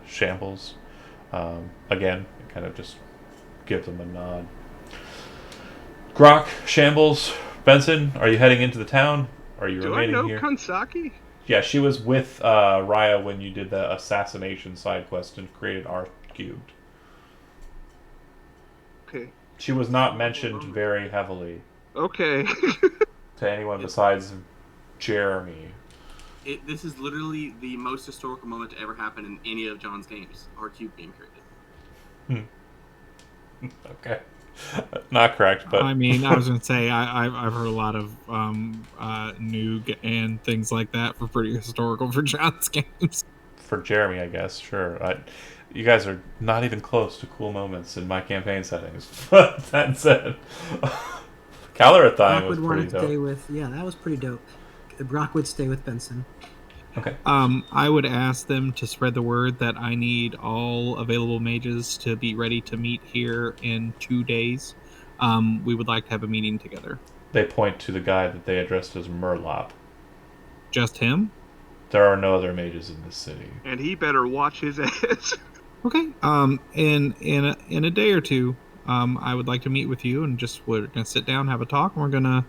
Shambles. Again, kind of just gives them a nod. Grok, Shambles, Benson, are you heading into the town? Are you remaining here? Do I know Kansaki? Yeah, she was with Raya when you did the assassination side quest and created R cubed. Okay. She was not mentioned very heavily. Okay. To anyone besides Jeremy. This is literally the most historical moment to ever happen in any of John's games. R-Cube being created. Okay. Not correct, but... I mean, I was going to say, I've heard a lot of Noog and things like that for pretty historical for John's games. For Jeremy, I guess, sure. You guys are not even close to cool moments in my campaign settings. But that said, Calorathine was pretty dope. That was pretty dope. Brock would stay with Benson. Okay. I would ask them to spread the word that I need all available mages to be ready to meet here in 2 days. We would like to have a meeting together. They point to the guy that they addressed as Murlop. Just him? There are no other mages in this city. And he better watch his ass. Okay. In a day or two, I would like to meet with you, and we're gonna sit down, have a talk, and we're gonna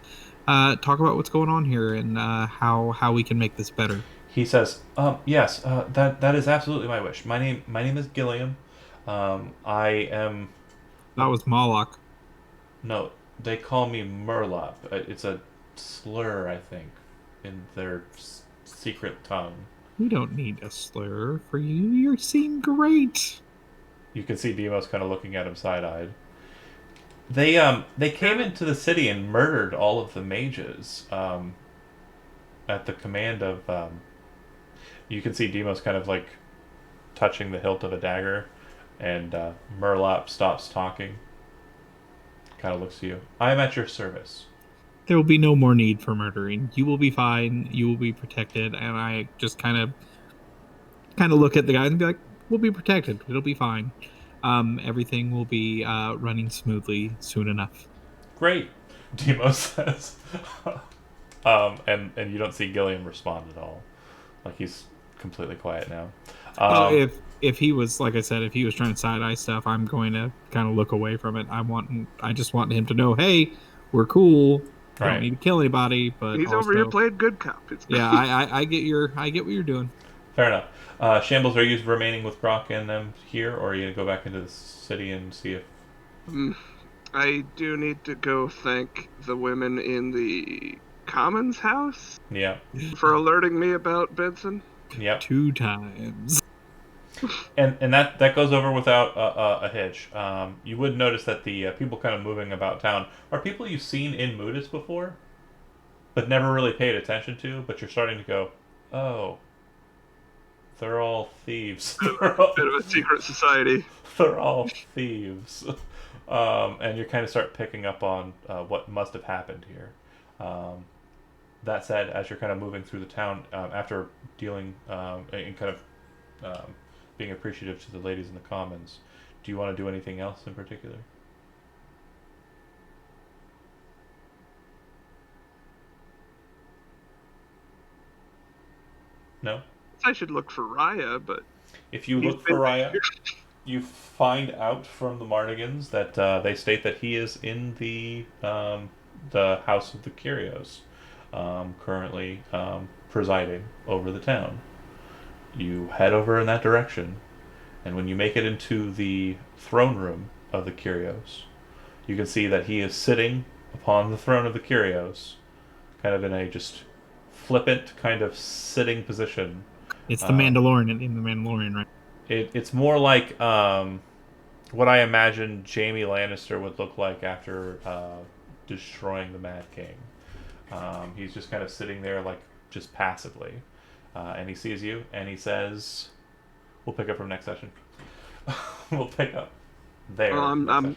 talk about what's going on here and how we can make this better. He says, "Yes, that is absolutely my wish. My name is Gilliam. I am That was Moloch. no. They call me Murlop. It's a slur, I think, in their secret tongue." We don't need a slur for you. You seem great. You can see Demos kind of looking at him side-eyed. They came into the city and murdered all of the mages at the command of. You can see Demos kind of like touching the hilt of a dagger, and Murlop stops talking. Kind of looks to you. I am at your service. There will be no more need for murdering. You will be fine. You will be protected. And I just kind of look at the guys and be like, "We'll be protected. It'll be fine. Everything will be running smoothly soon enough." Great, Demos says. And you don't see Gilliam respond at all. Like he's completely quiet now. If he was, like I said, if he was trying to side eye stuff, I'm going to kind of look away from it. I just want him to know, hey, we're cool. Right. Don't need to kill anybody, but He's also, over here playing good cop. Yeah, I get what you're doing. Fair enough. Shambles, are you remaining with Brock and them here, or are you gonna go back into the city and see if? I do need to go thank the women in the Commons house. Yeah. For alerting me about Benson. Yep. 2 times. And that goes over without a hitch. You would notice that the people kind of moving about town are people you've seen in Mudis before, but never really paid attention to. But you're starting to go, oh, they're all thieves. Bit of a secret society. They're all thieves. And you kind of start picking up on what must have happened here. That said, as you're kind of moving through the town, after dealing and kind of being appreciative to the ladies in the commons, do you want to do anything else in particular? No? I should look for Raya, but... If you look for Raya, you find out from the Mardigans that they state that he is in the House of the Curios, currently presiding over the town. You head over in that direction, and when you make it into the throne room of the Curios, you can see that he is sitting upon the throne of the Curios, kind of in a just flippant kind of sitting position. It's the Mandalorian in the Mandalorian, right? It's more like what I imagine Jaime Lannister would look like after destroying the Mad King. He's just kind of sitting there, like, just passively. And he sees you, and he says, we'll pick up from next session. We'll pick up there. Session.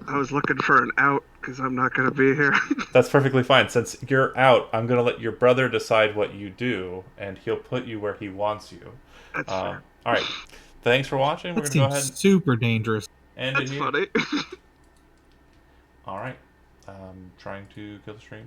I was looking for an out, because I'm not going to be here. That's perfectly fine. Since you're out, I'm going to let your brother decide what you do, and he'll put you where he wants you. That's fair. All right. Thanks for watching. We're That going to go seems ahead super dangerous. and That's funny. all right. Trying to kill the stream.